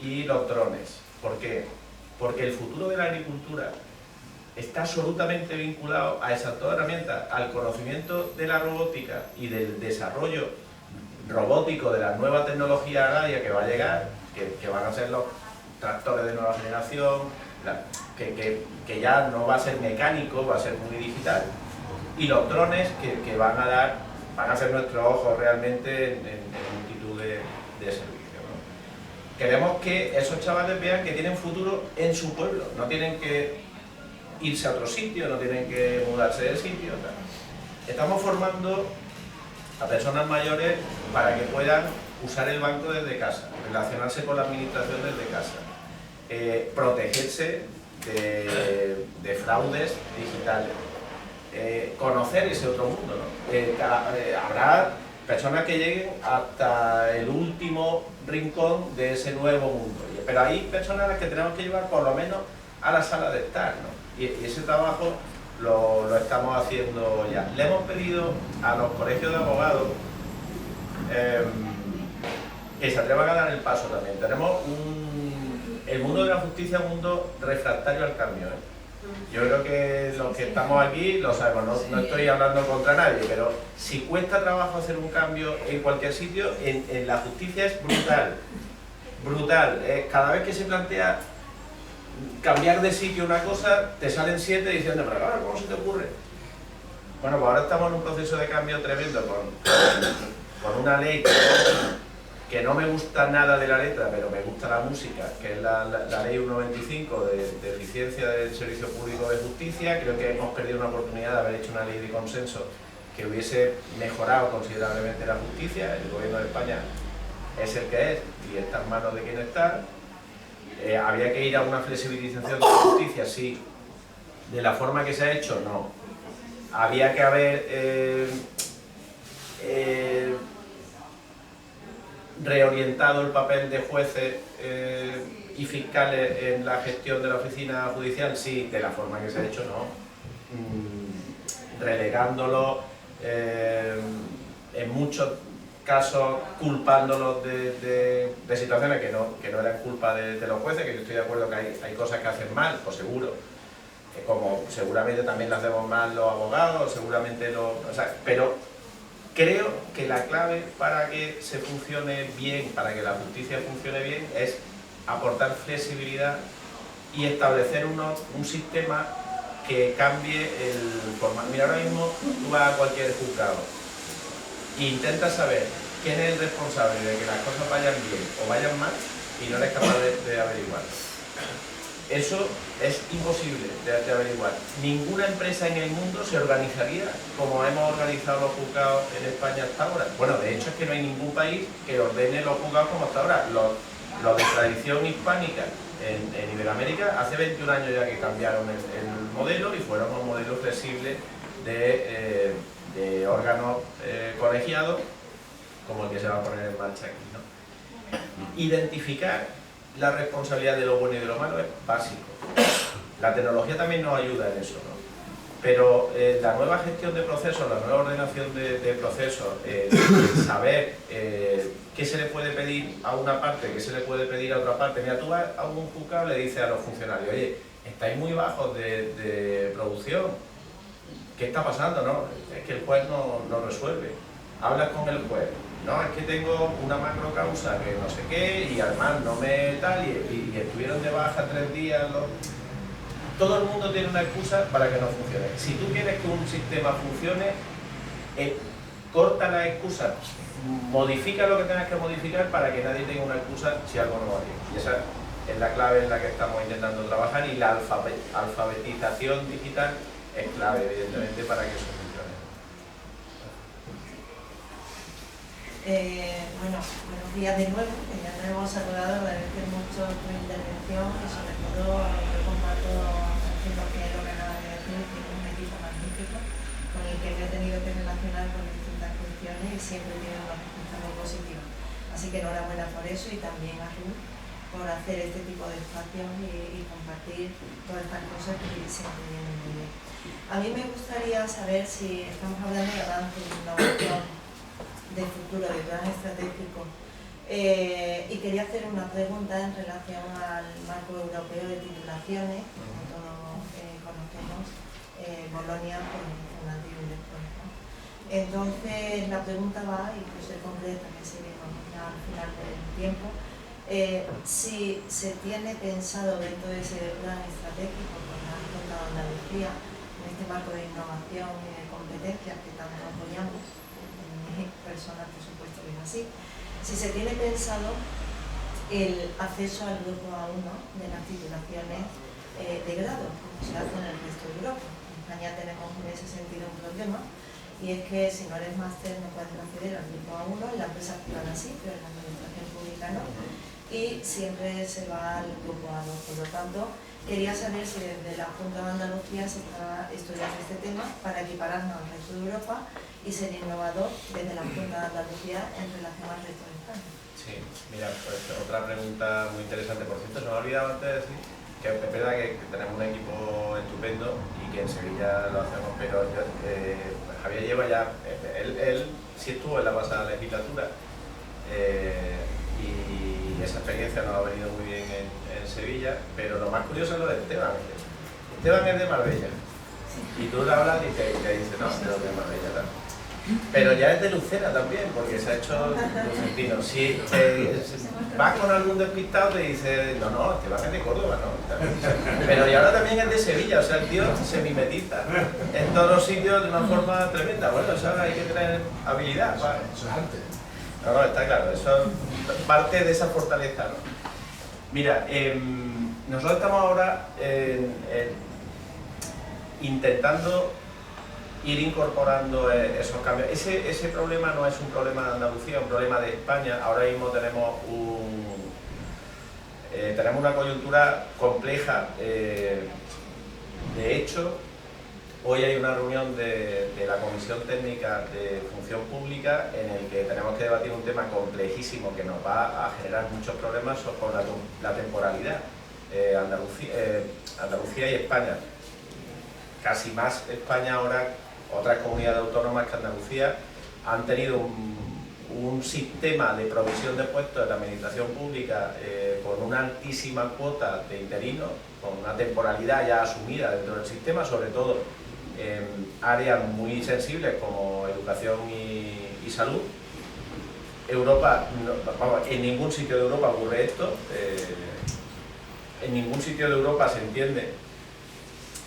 y los drones. ¿Por qué? Porque el futuro de la agricultura está absolutamente vinculado a esas dos herramientas, al conocimiento de la robótica y del desarrollo robótico de la nueva tecnología agraria que va a llegar, que van a ser los tractores de nueva generación, que ya no va a ser mecánico, va a ser muy digital, y los drones que van a ser nuestros ojos realmente en multitud de servicios, ¿no? queremos que esos chavales vean que tienen futuro en su pueblo, no tienen que irse a otro sitio, no tienen que mudarse de sitio, tal. Estamos formando a personas mayores para que puedan usar el banco desde casa, relacionarse con la administración desde casa, protegerse de fraudes digitales, conocer ese otro mundo, ¿no? Habrá personas que lleguen hasta el último rincón de ese nuevo mundo, pero hay personas a las que tenemos que llevar por lo menos a la sala de estar, ¿no? Y ese trabajo lo estamos haciendo ya. Le hemos pedido a los colegios de abogados que se atrevan a dar el paso también. Tenemos el mundo de la justicia es un mundo refractario al cambio, Yo creo que los que estamos aquí lo sabemos, no estoy hablando contra nadie, pero si cuesta trabajo hacer un cambio en cualquier sitio, en la justicia es brutal, brutal. Cada vez que se plantea cambiar de sitio una cosa, te salen 7 diciendo, pero claro, ¿cómo se te ocurre? Bueno, pues ahora estamos en un proceso de cambio tremendo con una ley que no me gusta nada de la letra, pero me gusta la música, que es la ley 125 de eficiencia del Servicio Público de Justicia. Creo que hemos perdido una oportunidad de haber hecho una ley de consenso que hubiese mejorado considerablemente la justicia. El Gobierno de España es el que es y está en manos de quien está. ¿Habría que ir a una flexibilización de la justicia? Sí. ¿De la forma que se ha hecho? No. ¿Había que haber reorientado el papel de jueces y fiscales en la gestión de la oficina judicial? Sí. De la forma que se ha hecho, no. Relegándolo, en muchos casos culpándolos de situaciones que no eran culpa de los jueces, que yo estoy de acuerdo que hay cosas que hacen mal, pues seguro, como seguramente también las hacemos mal los abogados, seguramente pero creo que la clave para que se funcione bien, para que la justicia funcione bien, es aportar flexibilidad y establecer un sistema que cambie el formato. Mira, ahora mismo tú vas a cualquier juzgado e intentas saber quién es el responsable de que las cosas vayan bien o vayan mal y no eres capaz de averiguar. Eso es imposible de averiguar. Ninguna empresa en el mundo se organizaría como hemos organizado los juzgados en España hasta ahora. Bueno, de hecho es que no hay ningún país que ordene los juzgados como hasta ahora. Los de tradición hispánica en Iberoamérica hace 21 años ya que cambiaron el modelo y fueron un modelo flexible de órganos colegiados como el que se va a poner en marcha aquí, ¿no? Identificar la responsabilidad de lo bueno y de lo malo es básico. La tecnología también nos ayuda en eso, ¿no? Pero la nueva gestión de procesos, la nueva ordenación de procesos, saber qué se le puede pedir a una parte, qué se le puede pedir a otra parte. Mira, tú vas a un juzgado y le dices a los funcionarios, oye, estáis muy bajos de producción, ¿qué está pasando? No, es que el juez no resuelve. Hablas con el juez, no, es que tengo una macro causa que no sé qué y además no me tal y estuvieron de baja 3 días. Todo el mundo tiene una excusa para que no funcione. Si tú quieres que un sistema funcione, corta las excusas, modifica lo que tengas que modificar para que nadie tenga una excusa si algo no va bien. Y esa es la clave en la que estamos intentando trabajar, y la alfabetización digital es clave, evidentemente, para que eso funcione. Bueno, buenos días de nuevo, ya nos hemos saludado, agradecer mucho tu intervención y sobre todo yo comparto lo que Lorena ha de decir, que es un equipo magnífico con el que me he tenido que relacionar con distintas cuestiones y siempre tiene una respuesta muy positiva. Así que enhorabuena por eso y también a Ruth por hacer este tipo de espacios y compartir todas estas cosas que siempre vienen muy bien. A mí me gustaría saber si estamos hablando de avance, de innovación, de futuro, de plan estratégico. Y quería hacer una pregunta en relación al marco europeo de titulaciones, como todos conocemos, Bolonia, un antes y un después, ¿no? Entonces la pregunta va, y pues ser concreta, que seguimos ya al final del tiempo, si se tiene pensado dentro de ese plan estratégico, como ha contado Andalucía, en este marco de innovación y de competencias que tanto apoyamos, personas por supuesto que es así, si se tiene pensado el acceso al grupo A1 de las titulaciones de grado, como se hace en el resto de Europa. En España tenemos en ese sentido un problema, y es que si no eres máster no puedes acceder al grupo A1, en la empresa privada sí, pero en la administración pública no, y siempre se va al grupo A2. Por lo tanto, quería saber si desde la Junta de Andalucía se está estudiando este tema para equipararnos al resto de Europa y ser innovador desde la Junta de Andalucía en relación al resto de España. Sí, mira, pues otra pregunta muy interesante. Por cierto, se me ha olvidado antes de decir que es verdad que tenemos un equipo estupendo y que en Sevilla lo hacemos, pero Javier lleva ya, él sí estuvo en la pasada legislatura y esa experiencia nos ha venido muy bien en Sevilla, pero lo más curioso es lo de Esteban. Esteban es de Marbella y tú le hablas y te dice, no, pero de Marbella también. Pero ya es de Lucena también, porque se ha hecho lucentino. Si vas con algún despistado te dice, no, Esteban es de Córdoba, ¿no? Pero y ahora también es de Sevilla, o sea, el tío se mimetiza en todos los sitios de una forma tremenda. Bueno, eso hay que tener habilidad. Eso es arte. No, está claro, eso es parte de esa fortaleza, ¿no? Mira, nosotros estamos ahora intentando ir incorporando esos cambios. Ese problema no es un problema de Andalucía, es un problema de España. Ahora mismo tenemos una coyuntura compleja. De hecho, hoy hay una reunión de la Comisión Técnica de Función Pública en el que tenemos que debatir un tema complejísimo que nos va a generar muchos problemas con la temporalidad. Andalucía y España. Casi más España ahora. Otras comunidades autónomas que Andalucía han tenido un sistema de provisión de puestos en la administración pública con una altísima cuota de interinos, con una temporalidad ya asumida dentro del sistema, sobre todo en áreas muy sensibles como educación y salud. Europa, en ningún sitio de Europa ocurre esto, en ningún sitio de Europa se entiende,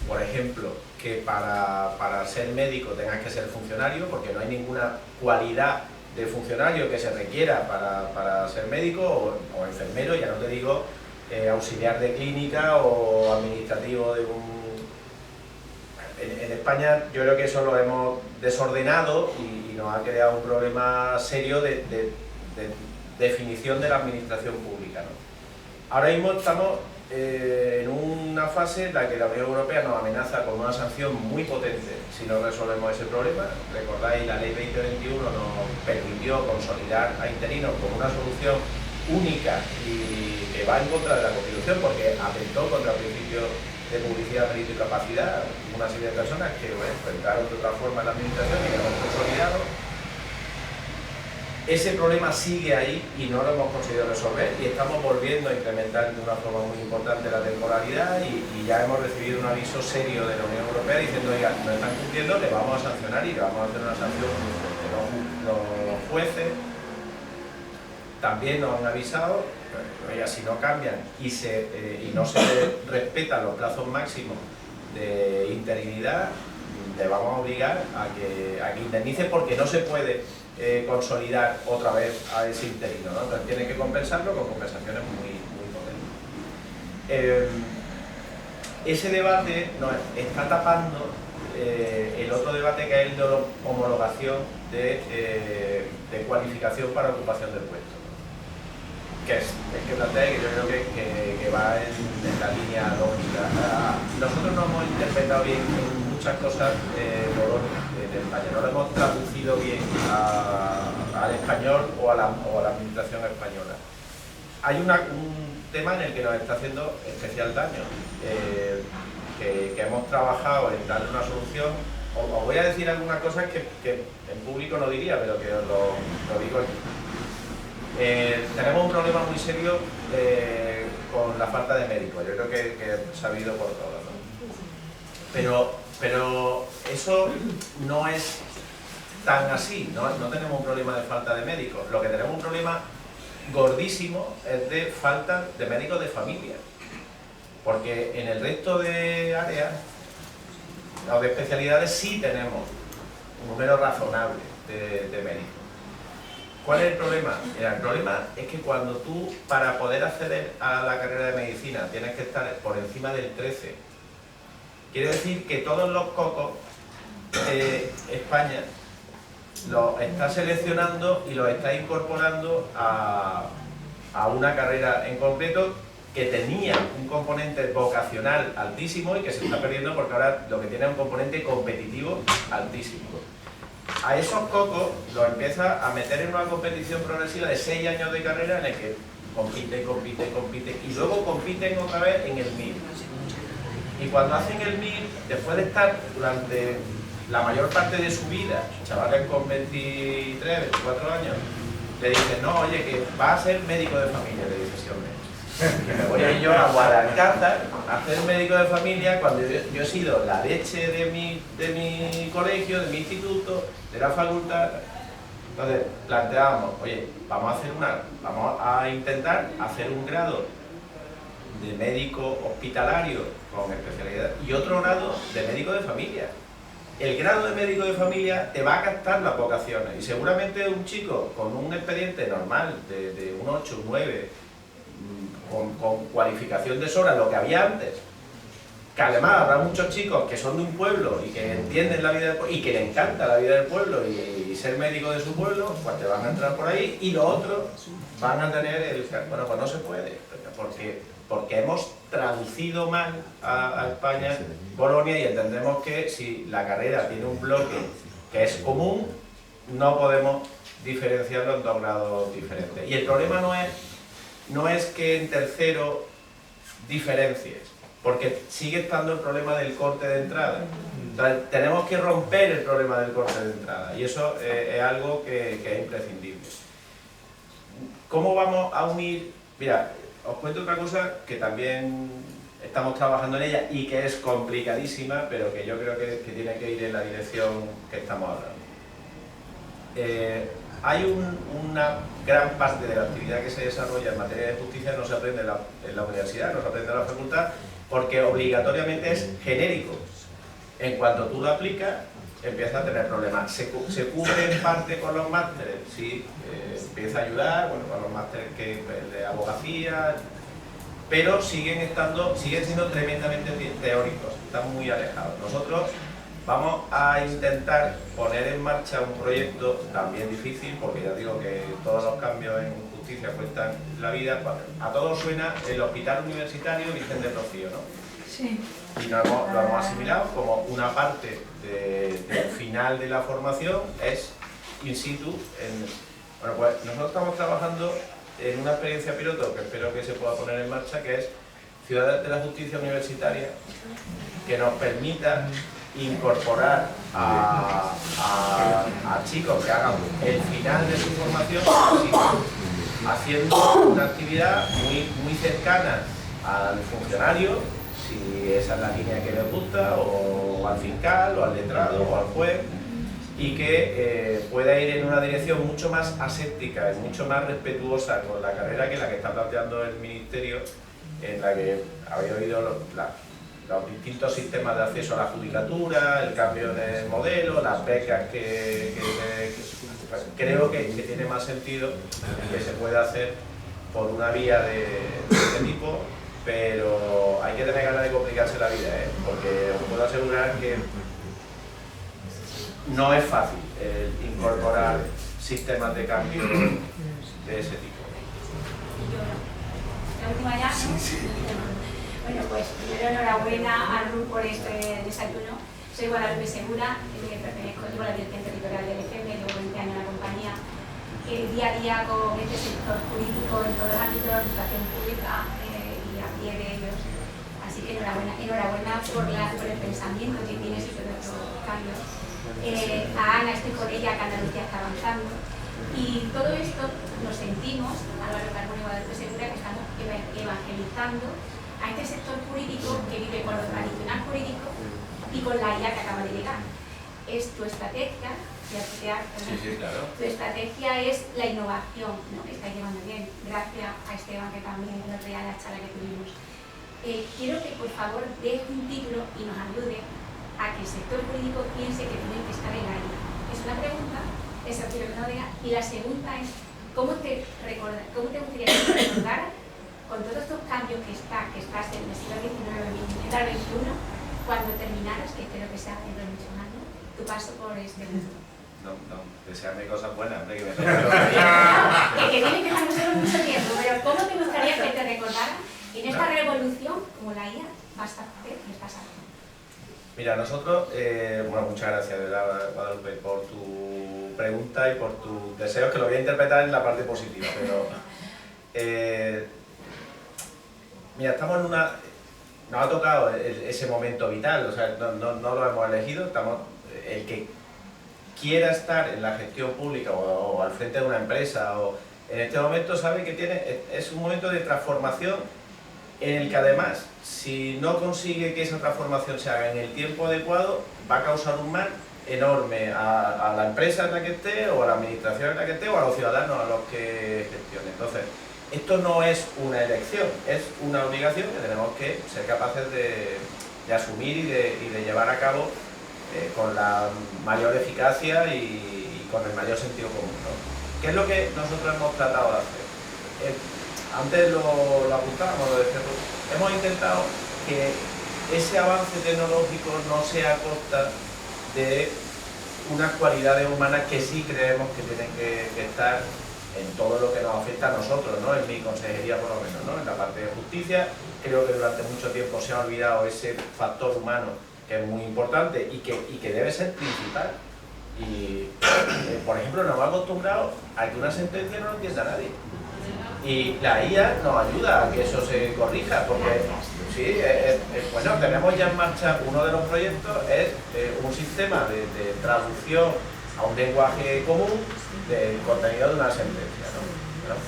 por ejemplo, que para ser médico tengas que ser funcionario, porque no hay ninguna cualidad de funcionario que se requiera para ser médico o enfermero, ya no te digo auxiliar de clínica o administrativo de un... En España yo creo que eso lo hemos desordenado y nos ha creado un problema serio de definición de la administración pública, ¿no? Ahora mismo estamos en una fase en la que la Unión Europea nos amenaza con una sanción muy potente si no resolvemos ese problema. Recordáis, la Ley 2021 nos permitió consolidar a interinos como una solución única y que va en contra de la Constitución porque atentó contra el principio de publicidad, mérito y capacidad. Una serie de personas que entraron de otra forma en la administración y que hemos consolidado. Ese problema sigue ahí y no lo hemos conseguido resolver y estamos volviendo a incrementar de una forma muy importante la temporalidad y ya hemos recibido un aviso serio de la Unión Europea diciendo, oiga, no están cumpliendo, le vamos a sancionar y le vamos a hacer una sanción muy fuerte. Los jueces también nos han avisado, oiga, si no cambian y no se respetan los plazos máximos de interinidad, le vamos a obligar a que indemnice porque no se puede consolidar otra vez a ese interino, ¿no? Entonces tiene que compensarlo con compensaciones muy potentes. Ese debate nos está tapando el otro debate que es el de homologación de cualificación para ocupación del puesto, ¿no? Que es el que plantea y que yo creo que va en la línea lógica. Nosotros no hemos interpretado bien muchas cosas de España, no lo hemos traducido bien al español o a la administración española. Hay un tema en el que nos está haciendo especial daño, que hemos trabajado en darle una solución. Os voy a decir algunas cosas que en público no diría, pero que os lo digo aquí. Tenemos un problema muy serio con la falta de médicos, yo creo que es sabido por todos, ¿no? Pero eso no es tan así, ¿no? No tenemos un problema de falta de médicos, lo que tenemos un problema gordísimo es de falta de médicos de familia, porque en el resto de áreas o de especialidades sí tenemos un número razonable de médicos. ¿Cuál es el problema? El problema es que cuando tú, para poder acceder a la carrera de medicina, tienes que estar por encima del 13. Quiere decir que todos los cocos de España los está seleccionando y los está incorporando a una carrera en concreto que tenía un componente vocacional altísimo y que se está perdiendo porque ahora lo que tiene es un componente competitivo altísimo. A esos cocos los empieza a meter en una competición progresiva de 6 años de carrera en el que compite y luego compiten otra vez en el 1000. Y cuando hacen el 1000, después de estar durante la mayor parte de su vida, chavales con 23, 24 años, le dicen, no, oye, que va a ser médico de familia, le dice ese hombre. Que me voy a ir yo a Guadalcanzar a hacer médico de familia cuando yo he sido la leche de mi colegio, de mi instituto, de la facultad. Entonces planteábamos, oye, vamos a intentar hacer un grado de médico hospitalario con especialidad y otro grado de médico de familia. El grado de médico de familia te va a captar las vocaciones y seguramente un chico con un expediente normal de un 8, un 9, con cualificación de sobra, lo que había antes, que además habrá muchos chicos que son de un pueblo y que entienden la vida del pueblo y que les encanta la vida del pueblo y ser médico de su pueblo, pues te van a entrar por ahí y los otros van a tener el... Bueno, pues no se puede, porque hemos traducido mal a España Bolonia y entendemos que si la carrera tiene un bloque que es común, no podemos diferenciarlo en 2 grados diferentes. Y el problema no es que en tercero diferencies, porque sigue estando el problema del corte de entrada. Entonces, tenemos que romper el problema del corte de entrada y eso es algo que es imprescindible. ¿Cómo vamos a unir? Mira, os cuento otra cosa que también estamos trabajando en ella y que es complicadísima, pero que yo creo que tiene que ir en la dirección que estamos hablando. Hay una gran parte de la actividad que se desarrolla en materia de justicia no se aprende en la universidad, no se aprende en la facultad, porque obligatoriamente es genérico. En cuanto tú lo aplicas, empiezas a tener problemas. Se cubre en parte con los másteres, sí, empieza a ayudar, bueno, con los másteres de abogacía, pero siguen siendo tremendamente teóricos, están muy alejados. Nosotros vamos a intentar poner en marcha un proyecto también difícil, porque ya digo que todos los cambios en justicia cuestan la vida. A todos suena el Hospital Universitario Vicente Rocío, ¿no? Sí. Y lo hemos asimilado como una parte del final de la formación, es in situ. Bueno, pues nosotros estamos trabajando en una experiencia piloto que espero que se pueda poner en marcha, que es Ciudad de la Justicia Universitaria, que nos permita incorporar a chicos que hagan el final de su formación haciendo una actividad muy cercana al funcionario, si esa es la línea que les gusta, o al fiscal, o al letrado, o al juez, y que pueda ir en una dirección mucho más aséptica y mucho más respetuosa con la carrera que la que está planteando el Ministerio, en la que había oído los distintos sistemas de acceso a la judicatura, el cambio de modelo, las becas creo que tiene más sentido que se pueda hacer por una vía de este tipo, pero hay que tener ganas de complicarse la vida, porque os puedo asegurar que no es fácil incorporar sistemas de cambio de ese tipo. La última ya, ¿no? Sí. Bueno, pues primero enhorabuena a RUC por este desayuno. Soy Guadalupe Segura, pertenezco a la Dirección Territorial del EFEM, llevo 20 años en la compañía. Día a día con este sector jurídico en todos los ámbitos de la administración pública y a pie de ellos. Así que enhorabuena por el pensamiento que tienes y por estos cambios. A Ana, estoy con ella, que Andalucía está avanzando. Y todo esto nos sentimos, Álvaro Carbone y Guadalupe Segura, que estamos evangelizando a este sector jurídico que vive con lo tradicional jurídico y con la IA que acaba de llegar. Es tu estrategia, Claro. Tu estrategia es la innovación, ¿no? Que está llevando bien, gracias a Esteban, que también nos traía la charla que tuvimos. Quiero que por favor deje un título y nos ayude a que el sector jurídico piense que tiene que estar en la IA. Es una pregunta, eso quiero que no diga, Y la segunda es, ¿cómo te gustaría que te recordaran con todos estos cambios que estás en el siglo XIX, en el XXI, cuando terminaras, que espero que sea dentro de muchos años, tu paso por este mundo? No, desearme cosas buenas, hombre, que me que tiene que estar nosotros mucho tiempo, pero ¿cómo te gustaría que te recordaran en esta revolución como la IA vas a hacer y estás haciendo? Mira, nosotros, bueno, muchas gracias, de verdad, Guadalupe, por tu pregunta y por tus deseos, que lo voy a interpretar en la parte positiva, pero mira, estamos en una... Nos ha tocado ese momento vital, o sea, no lo hemos elegido, el que quiera estar en la gestión pública o al frente de una empresa o en este momento sabe que es un momento de transformación en el que además, si no consigue que esa transformación se haga en el tiempo adecuado, va a causar un mal enorme a la empresa en la que esté, o a la administración en la que esté, o a los ciudadanos a los que gestione. Entonces, esto no es una elección, es una obligación que tenemos que ser capaces de asumir y de llevar a cabo con la mayor eficacia y con el mayor sentido común, ¿no? ¿Qué es lo que nosotros hemos tratado de hacer? Antes lo apuntábamos, lo decíamos, hemos intentado que ese avance tecnológico no sea a costa de unas cualidades humanas que sí creemos que tienen que estar en todo lo que nos afecta a nosotros, ¿no? En mi consejería por lo menos, ¿no? En la parte de justicia, creo que durante mucho tiempo se ha olvidado ese factor humano que es muy importante y que debe ser principal. Y, por ejemplo, nos hemos acostumbrado a que una sentencia no lo entienda nadie. Y la IA nos ayuda a que eso se corrija, porque sí, bueno, tenemos ya en marcha uno de los proyectos, es un sistema de traducción a un lenguaje común del contenido de una sentencia, ¿no? Bueno,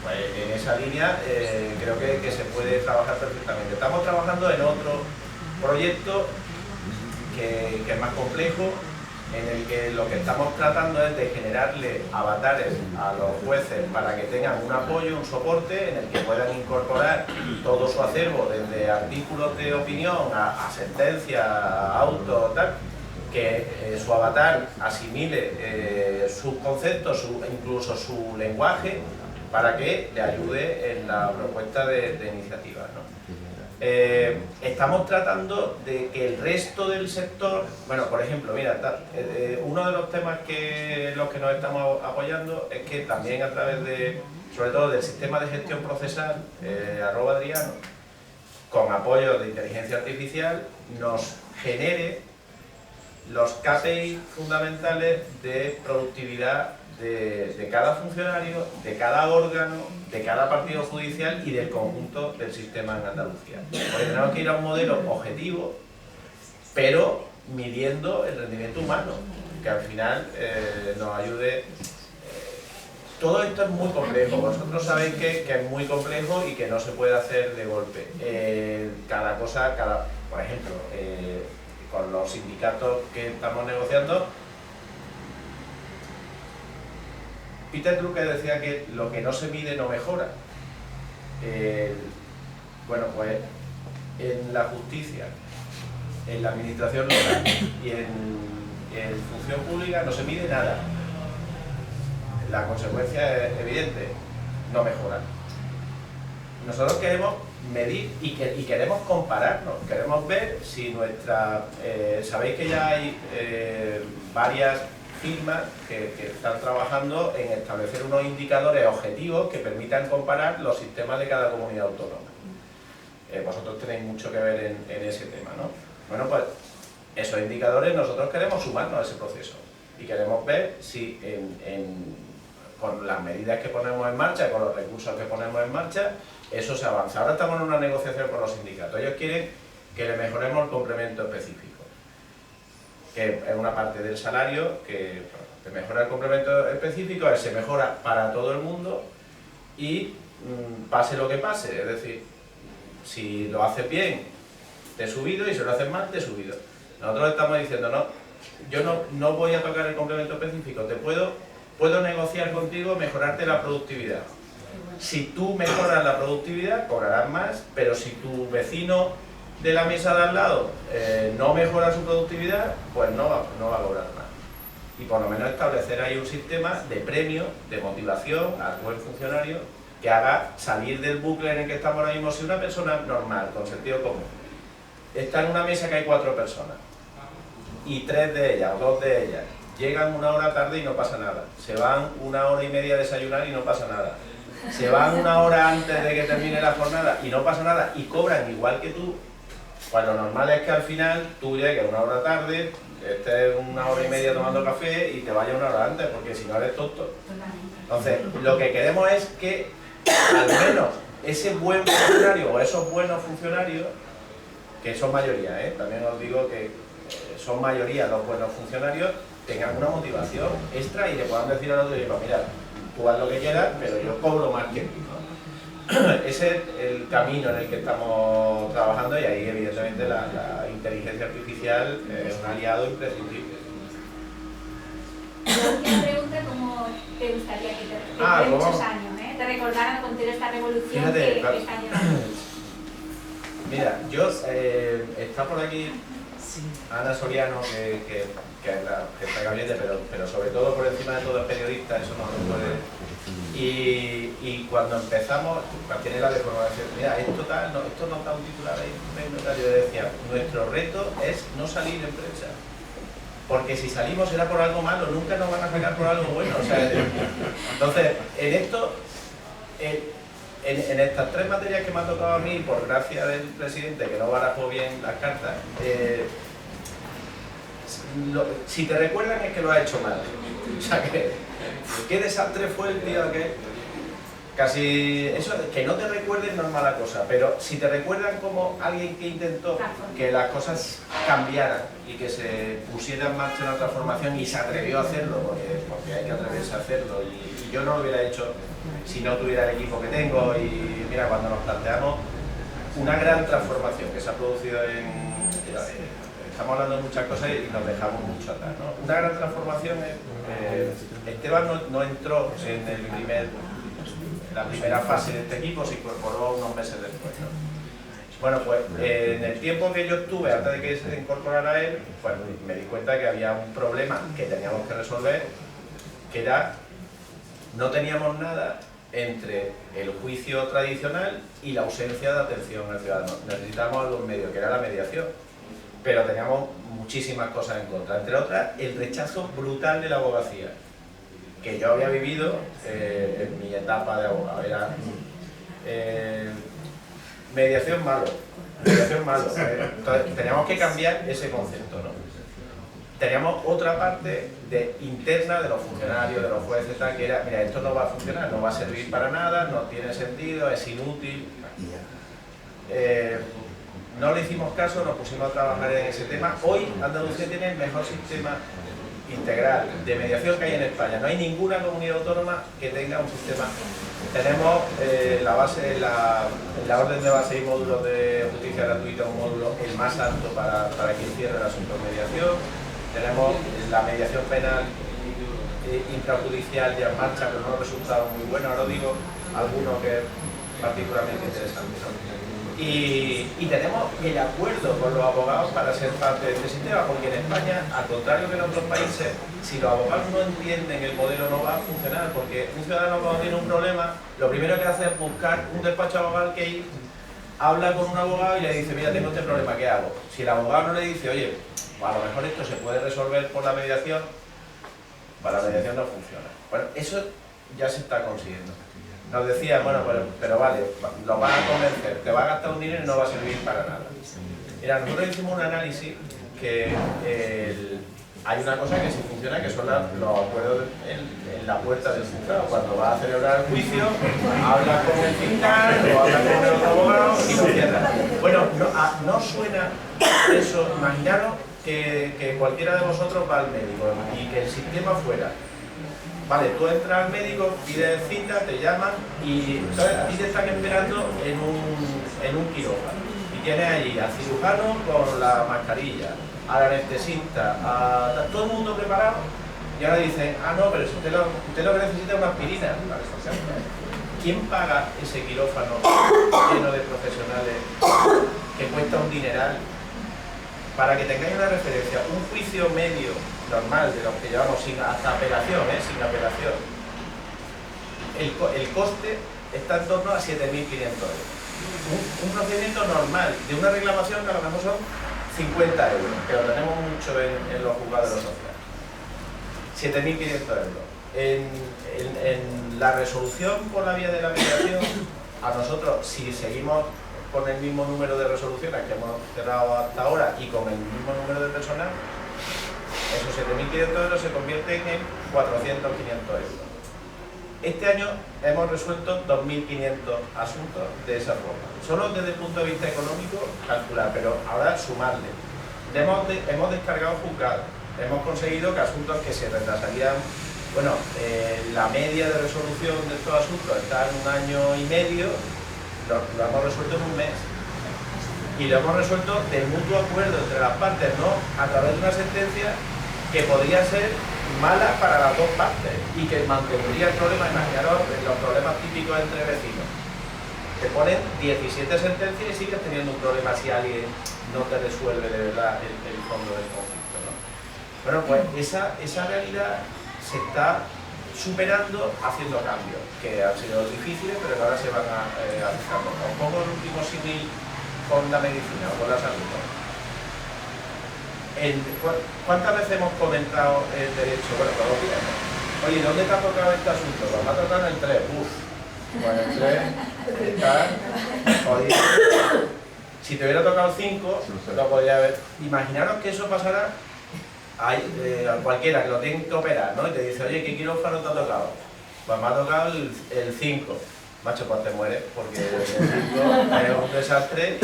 pues en esa línea creo que se puede trabajar perfectamente. Estamos trabajando en otro proyecto que es más complejo, en el que lo que estamos tratando es de generarle avatares a los jueces para que tengan un apoyo, un soporte, en el que puedan incorporar todo su acervo, desde artículos de opinión a sentencias, a autos, tal, que su avatar asimile sus conceptos, incluso su lenguaje, para que le ayude en la propuesta de iniciativas, ¿no? Estamos tratando de que el resto del sector, bueno, por ejemplo, mira, uno de los temas los que nos estamos apoyando es que también a través sobre todo del sistema de gestión procesal, @Adriano, con apoyo de inteligencia artificial, nos genere los KPI fundamentales de productividad de cada funcionario, de cada órgano, de cada partido judicial y del conjunto del sistema en Andalucía. Porque tenemos que ir a un modelo objetivo, pero midiendo el rendimiento humano, que al final nos ayude. Todo esto es muy complejo, vosotros sabéis que es muy complejo y que no se puede hacer de golpe. Por ejemplo, con los sindicatos que estamos negociando, Peter Drucker decía que lo que no se mide no mejora. Bueno, pues en la justicia, en la administración local y en función pública no se mide nada. La consecuencia es evidente, no mejora. Nosotros queremos medir y queremos compararnos, queremos ver si nuestra... sabéis que ya hay varias firmas que están trabajando en establecer unos indicadores objetivos que permitan comparar los sistemas de cada comunidad autónoma. Vosotros tenéis mucho que ver en ese tema, ¿no? Bueno, pues esos indicadores nosotros queremos sumarnos a ese proceso y queremos ver si con las medidas que ponemos en marcha, con los recursos que ponemos en marcha, eso se avanza. Ahora estamos en una negociación con los sindicatos. Ellos quieren que le mejoremos el complemento específico, que es una parte del salario que mejora el complemento específico, se mejora para todo el mundo y pase lo que pase, es decir, si lo haces bien, te he subido, y si lo haces mal, te he subido. Nosotros estamos diciendo, no, yo no voy a tocar el complemento específico, puedo negociar contigo, mejorarte la productividad. Si tú mejoras la productividad, cobrarás más, pero si tu vecino de la mesa de al lado no mejora su productividad, pues no va a cobrar más. y por lo menos establecer ahí un sistema de premio, de motivación al buen funcionario que haga salir del bucle en el que estamos ahora mismo. Si una persona normal, con sentido común, está en una mesa que hay 4 personas y 3 de ellas o 2 de ellas llegan 1 hora tarde y no pasa nada, se van 1 hora y media a desayunar y no pasa nada, se van 1 hora antes de que termine la jornada y no pasa nada y cobran igual que tú, pues lo normal es que al final tú llegues 1 hora tarde, estés 1 hora y media tomando café y te vayas 1 hora antes, porque si no eres tonto. Entonces, lo que queremos es que al menos ese buen funcionario o esos buenos funcionarios, que son mayoría, también os digo que son mayoría los buenos funcionarios, tengan una motivación extra y le puedan decir al otro, mira, tú haz lo que quieras, pero yo cobro más que tú, ¿no? Ese es el camino en el que estamos trabajando y ahí evidentemente la inteligencia artificial es un aliado imprescindible. La última pregunta, ¿cómo te gustaría que te muchos años, te recordaran con toda esta revolución? Fíjate, que está llevando? Mira, yo está por aquí Ana Soriano, que está en gabinete, pero sobre todo por encima de todo es periodista, eso no lo puede. Y cuando empezamos, tiene la deformación, mira, esto no está un titular ahí, yo decía, nuestro reto es no salir en prensa. Porque si salimos será por algo malo, nunca nos van a sacar por algo bueno. O sea, entonces, en esto, en estas 3 materias que me ha tocado a mí, por gracia del presidente, que no barajó bien las cartas, si te recuerdan es que lo has hecho mal. O sea, qué desastre fue el día que... Casi eso, que no te recuerden no es mala cosa, pero si te recuerdan como alguien que intentó que las cosas cambiaran y que se pusiera en marcha una transformación y se atrevió a hacerlo, porque hay que atreverse a hacerlo, y yo no lo hubiera hecho si no tuviera el equipo que tengo. Y mira, cuando nos planteamos una gran transformación que se ha producido estamos hablando de muchas cosas y nos dejamos mucho atrás, ¿no? Una gran transformación es... Esteban no entró en la primera fase de este equipo, se incorporó unos meses después, ¿no? Bueno, pues en el tiempo que yo estuve antes de que se incorporara él, pues me di cuenta que había un problema que teníamos que resolver, que era, no teníamos nada entre el juicio tradicional y la ausencia de atención al ciudadano. Necesitábamos algo en medio, que era la mediación, pero teníamos muchísimas cosas en contra, entre otras el rechazo brutal de la abogacía, que yo había vivido en mi etapa de abogado. Era mediación malo. Entonces teníamos que cambiar ese concepto, ¿no? Teníamos otra parte interna de los funcionarios, de los jueces, tal, que era, mira, esto no va a funcionar, no va a servir para nada, no tiene sentido, es inútil. No le hicimos caso, nos pusimos a trabajar en ese tema. Hoy Andalucía tiene el mejor sistema integral de mediación que hay en España. No hay ninguna comunidad autónoma que tenga un sistema. Tenemos la orden de base y módulos de justicia gratuita, un módulo el más alto para quien cierre el asunto de mediación. Tenemos la mediación penal intrajudicial ya en marcha, pero no resultados muy buenos. Ahora digo alguno que es particularmente interesante, ¿no? Y tenemos el acuerdo con los abogados para ser parte de este sistema, porque en España, al contrario que en otros países, si los abogados no entienden el modelo no va a funcionar, porque un ciudadano cuando tiene un problema, lo primero que hace es buscar un despacho abogado que habla con un abogado y le dice, mira, tengo este problema, ¿qué hago? Si el abogado no le dice, oye, a lo mejor esto se puede resolver por la mediación, para la mediación no funciona. Bueno, eso ya se está consiguiendo. Nos decían, bueno, pero vale, lo vas a convencer, te va a gastar un dinero y no va a servir para nada. Mira, nosotros hicimos un análisis que hay una cosa que sí funciona, que son los acuerdos en la puerta del juzgado. Cuando vas a celebrar el juicio, hablas con el fiscal o hablas con el otro abogado y lo cierras. Bueno, no suena eso. Imaginaros que cualquiera de vosotros va al médico y que el sistema fuera, vale, tú entras al médico, pides cita, te llaman y entonces a ti te están esperando en un quirófano y tienes allí al cirujano con la mascarilla, al anestesista, a todo el mundo preparado y ahora dicen, ah no, pero si usted lo que necesita es una aspirina. Vale, ¿quién paga ese quirófano lleno de profesionales que cuesta un dineral? para que tengáis una referencia, un juicio medio normal de los que llevamos hasta apelación, sin apelación, el coste está en torno a 7.500 euros. Un procedimiento normal de una reclamación que a lo mejor son 50 euros, que lo tenemos mucho en los juzgados de lo social. 7.500 euros. En la resolución por la vía de la mediación, a nosotros, si seguimos con el mismo número de resoluciones que hemos cerrado hasta ahora y con el mismo número de personal, esos 7.500 euros se convierten en 400 o 500 euros. Este año hemos resuelto 2.500 asuntos de esa forma. Solo desde el punto de vista económico, calcular, pero ahora sumarle. Hemos descargado juzgados, hemos conseguido que asuntos que se retrasarían, bueno, la media de resolución de estos asuntos está en 1 año y medio, lo hemos resuelto en 1 mes. Y lo hemos resuelto de mutuo acuerdo entre las partes, no a través de una sentencia que podría ser mala para las dos partes y que mantendría el problema. Imaginaros los problemas típicos entre vecinos. Te ponen 17 sentencias y sigues teniendo un problema si alguien no te resuelve de verdad el fondo del conflicto, ¿no? Bueno, pues esa realidad se está superando haciendo cambios, que han sido difíciles, pero que ahora se van a aplicar. Os pongo el último símil con la medicina o con la salud, ¿no? ¿Cuántas veces hemos comentado el derecho? Bueno, todos los días, ¿no? Oye, ¿dónde te ha tocado este asunto? Pues me ha tocado en el 3. Bueno, el 3 está jodido. Si te hubiera tocado el 5, lo podría haber. Imaginaros que eso pasara a cualquiera que lo tiene que operar, ¿no? Y te dice, oye, ¿qué quirófano te ha tocado? Pues me ha tocado el 5. Macho, pues te mueres, porque el 5 es un desastre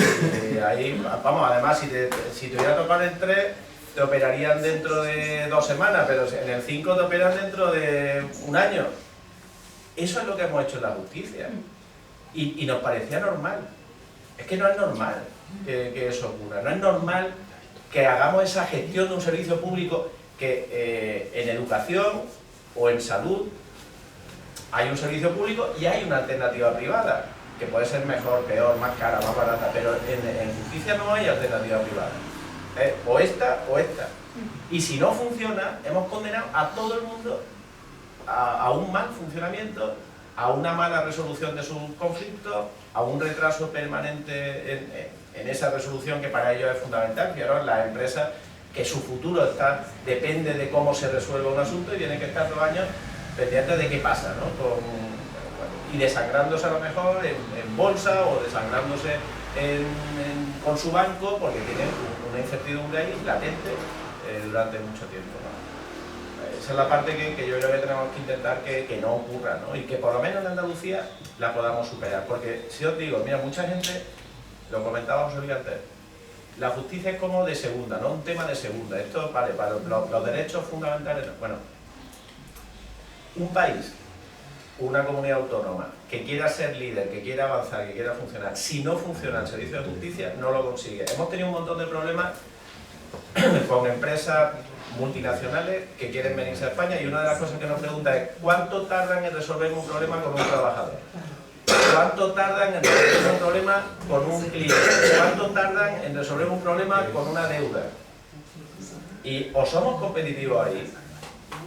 y ahí, vamos, además, si te hubiera tocado el 3, te operarían dentro de 2 semanas, pero en el 5 te operan dentro de 1 año. Eso es lo que hemos hecho en la justicia. Y nos parecía normal. Es que no es normal que eso ocurra. No es normal que hagamos esa gestión de un servicio público que en educación o en salud hay un servicio público y hay una alternativa privada, que puede ser mejor, peor, más cara, más barata, pero en justicia no hay alternativa privada. O esta o esta. Y si no funciona, hemos condenado a todo el mundo a un mal funcionamiento, a una mala resolución de sus conflictos, a un retraso permanente en esa resolución que para ellos es fundamental. Fijaros, las empresas que su futuro depende de cómo se resuelva un asunto y tienen que estar 2 años pendientes de qué pasa, ¿no? Y desangrándose a lo mejor en bolsa o desangrándose con su banco porque tienen una incertidumbre ahí latente durante mucho tiempo, ¿no? Esa es la parte que yo creo que tenemos que intentar que no ocurra, ¿no? Y que por lo menos en Andalucía la podamos superar. Porque si os digo, mira, mucha gente, lo comentábamos hoy antes, la justicia es como de segunda, ¿no? Un tema de segunda. Esto, vale, para los derechos fundamentales, bueno, un país, una comunidad autónoma que quiera ser líder, que quiera avanzar, que quiera funcionar, si no funciona el servicio de justicia, no lo consigue. Hemos tenido un montón de problemas con empresas multinacionales que quieren venirse a España y una de las cosas que nos pregunta es ¿cuánto tardan en resolver un problema con un trabajador? ¿Cuánto tardan en resolver un problema con un cliente? ¿Cuánto tardan en resolver un problema con una deuda? Y o somos competitivos ahí,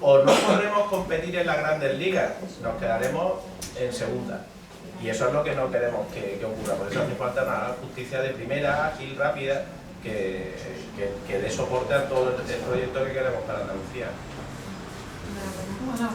o no podremos competir en las grandes ligas, nos quedaremos en segunda. Y eso es lo que no queremos que ocurra. Por eso hace falta una justicia de primera, ágil, rápida, que dé soporte a todo el proyecto que queremos para Andalucía. Bueno,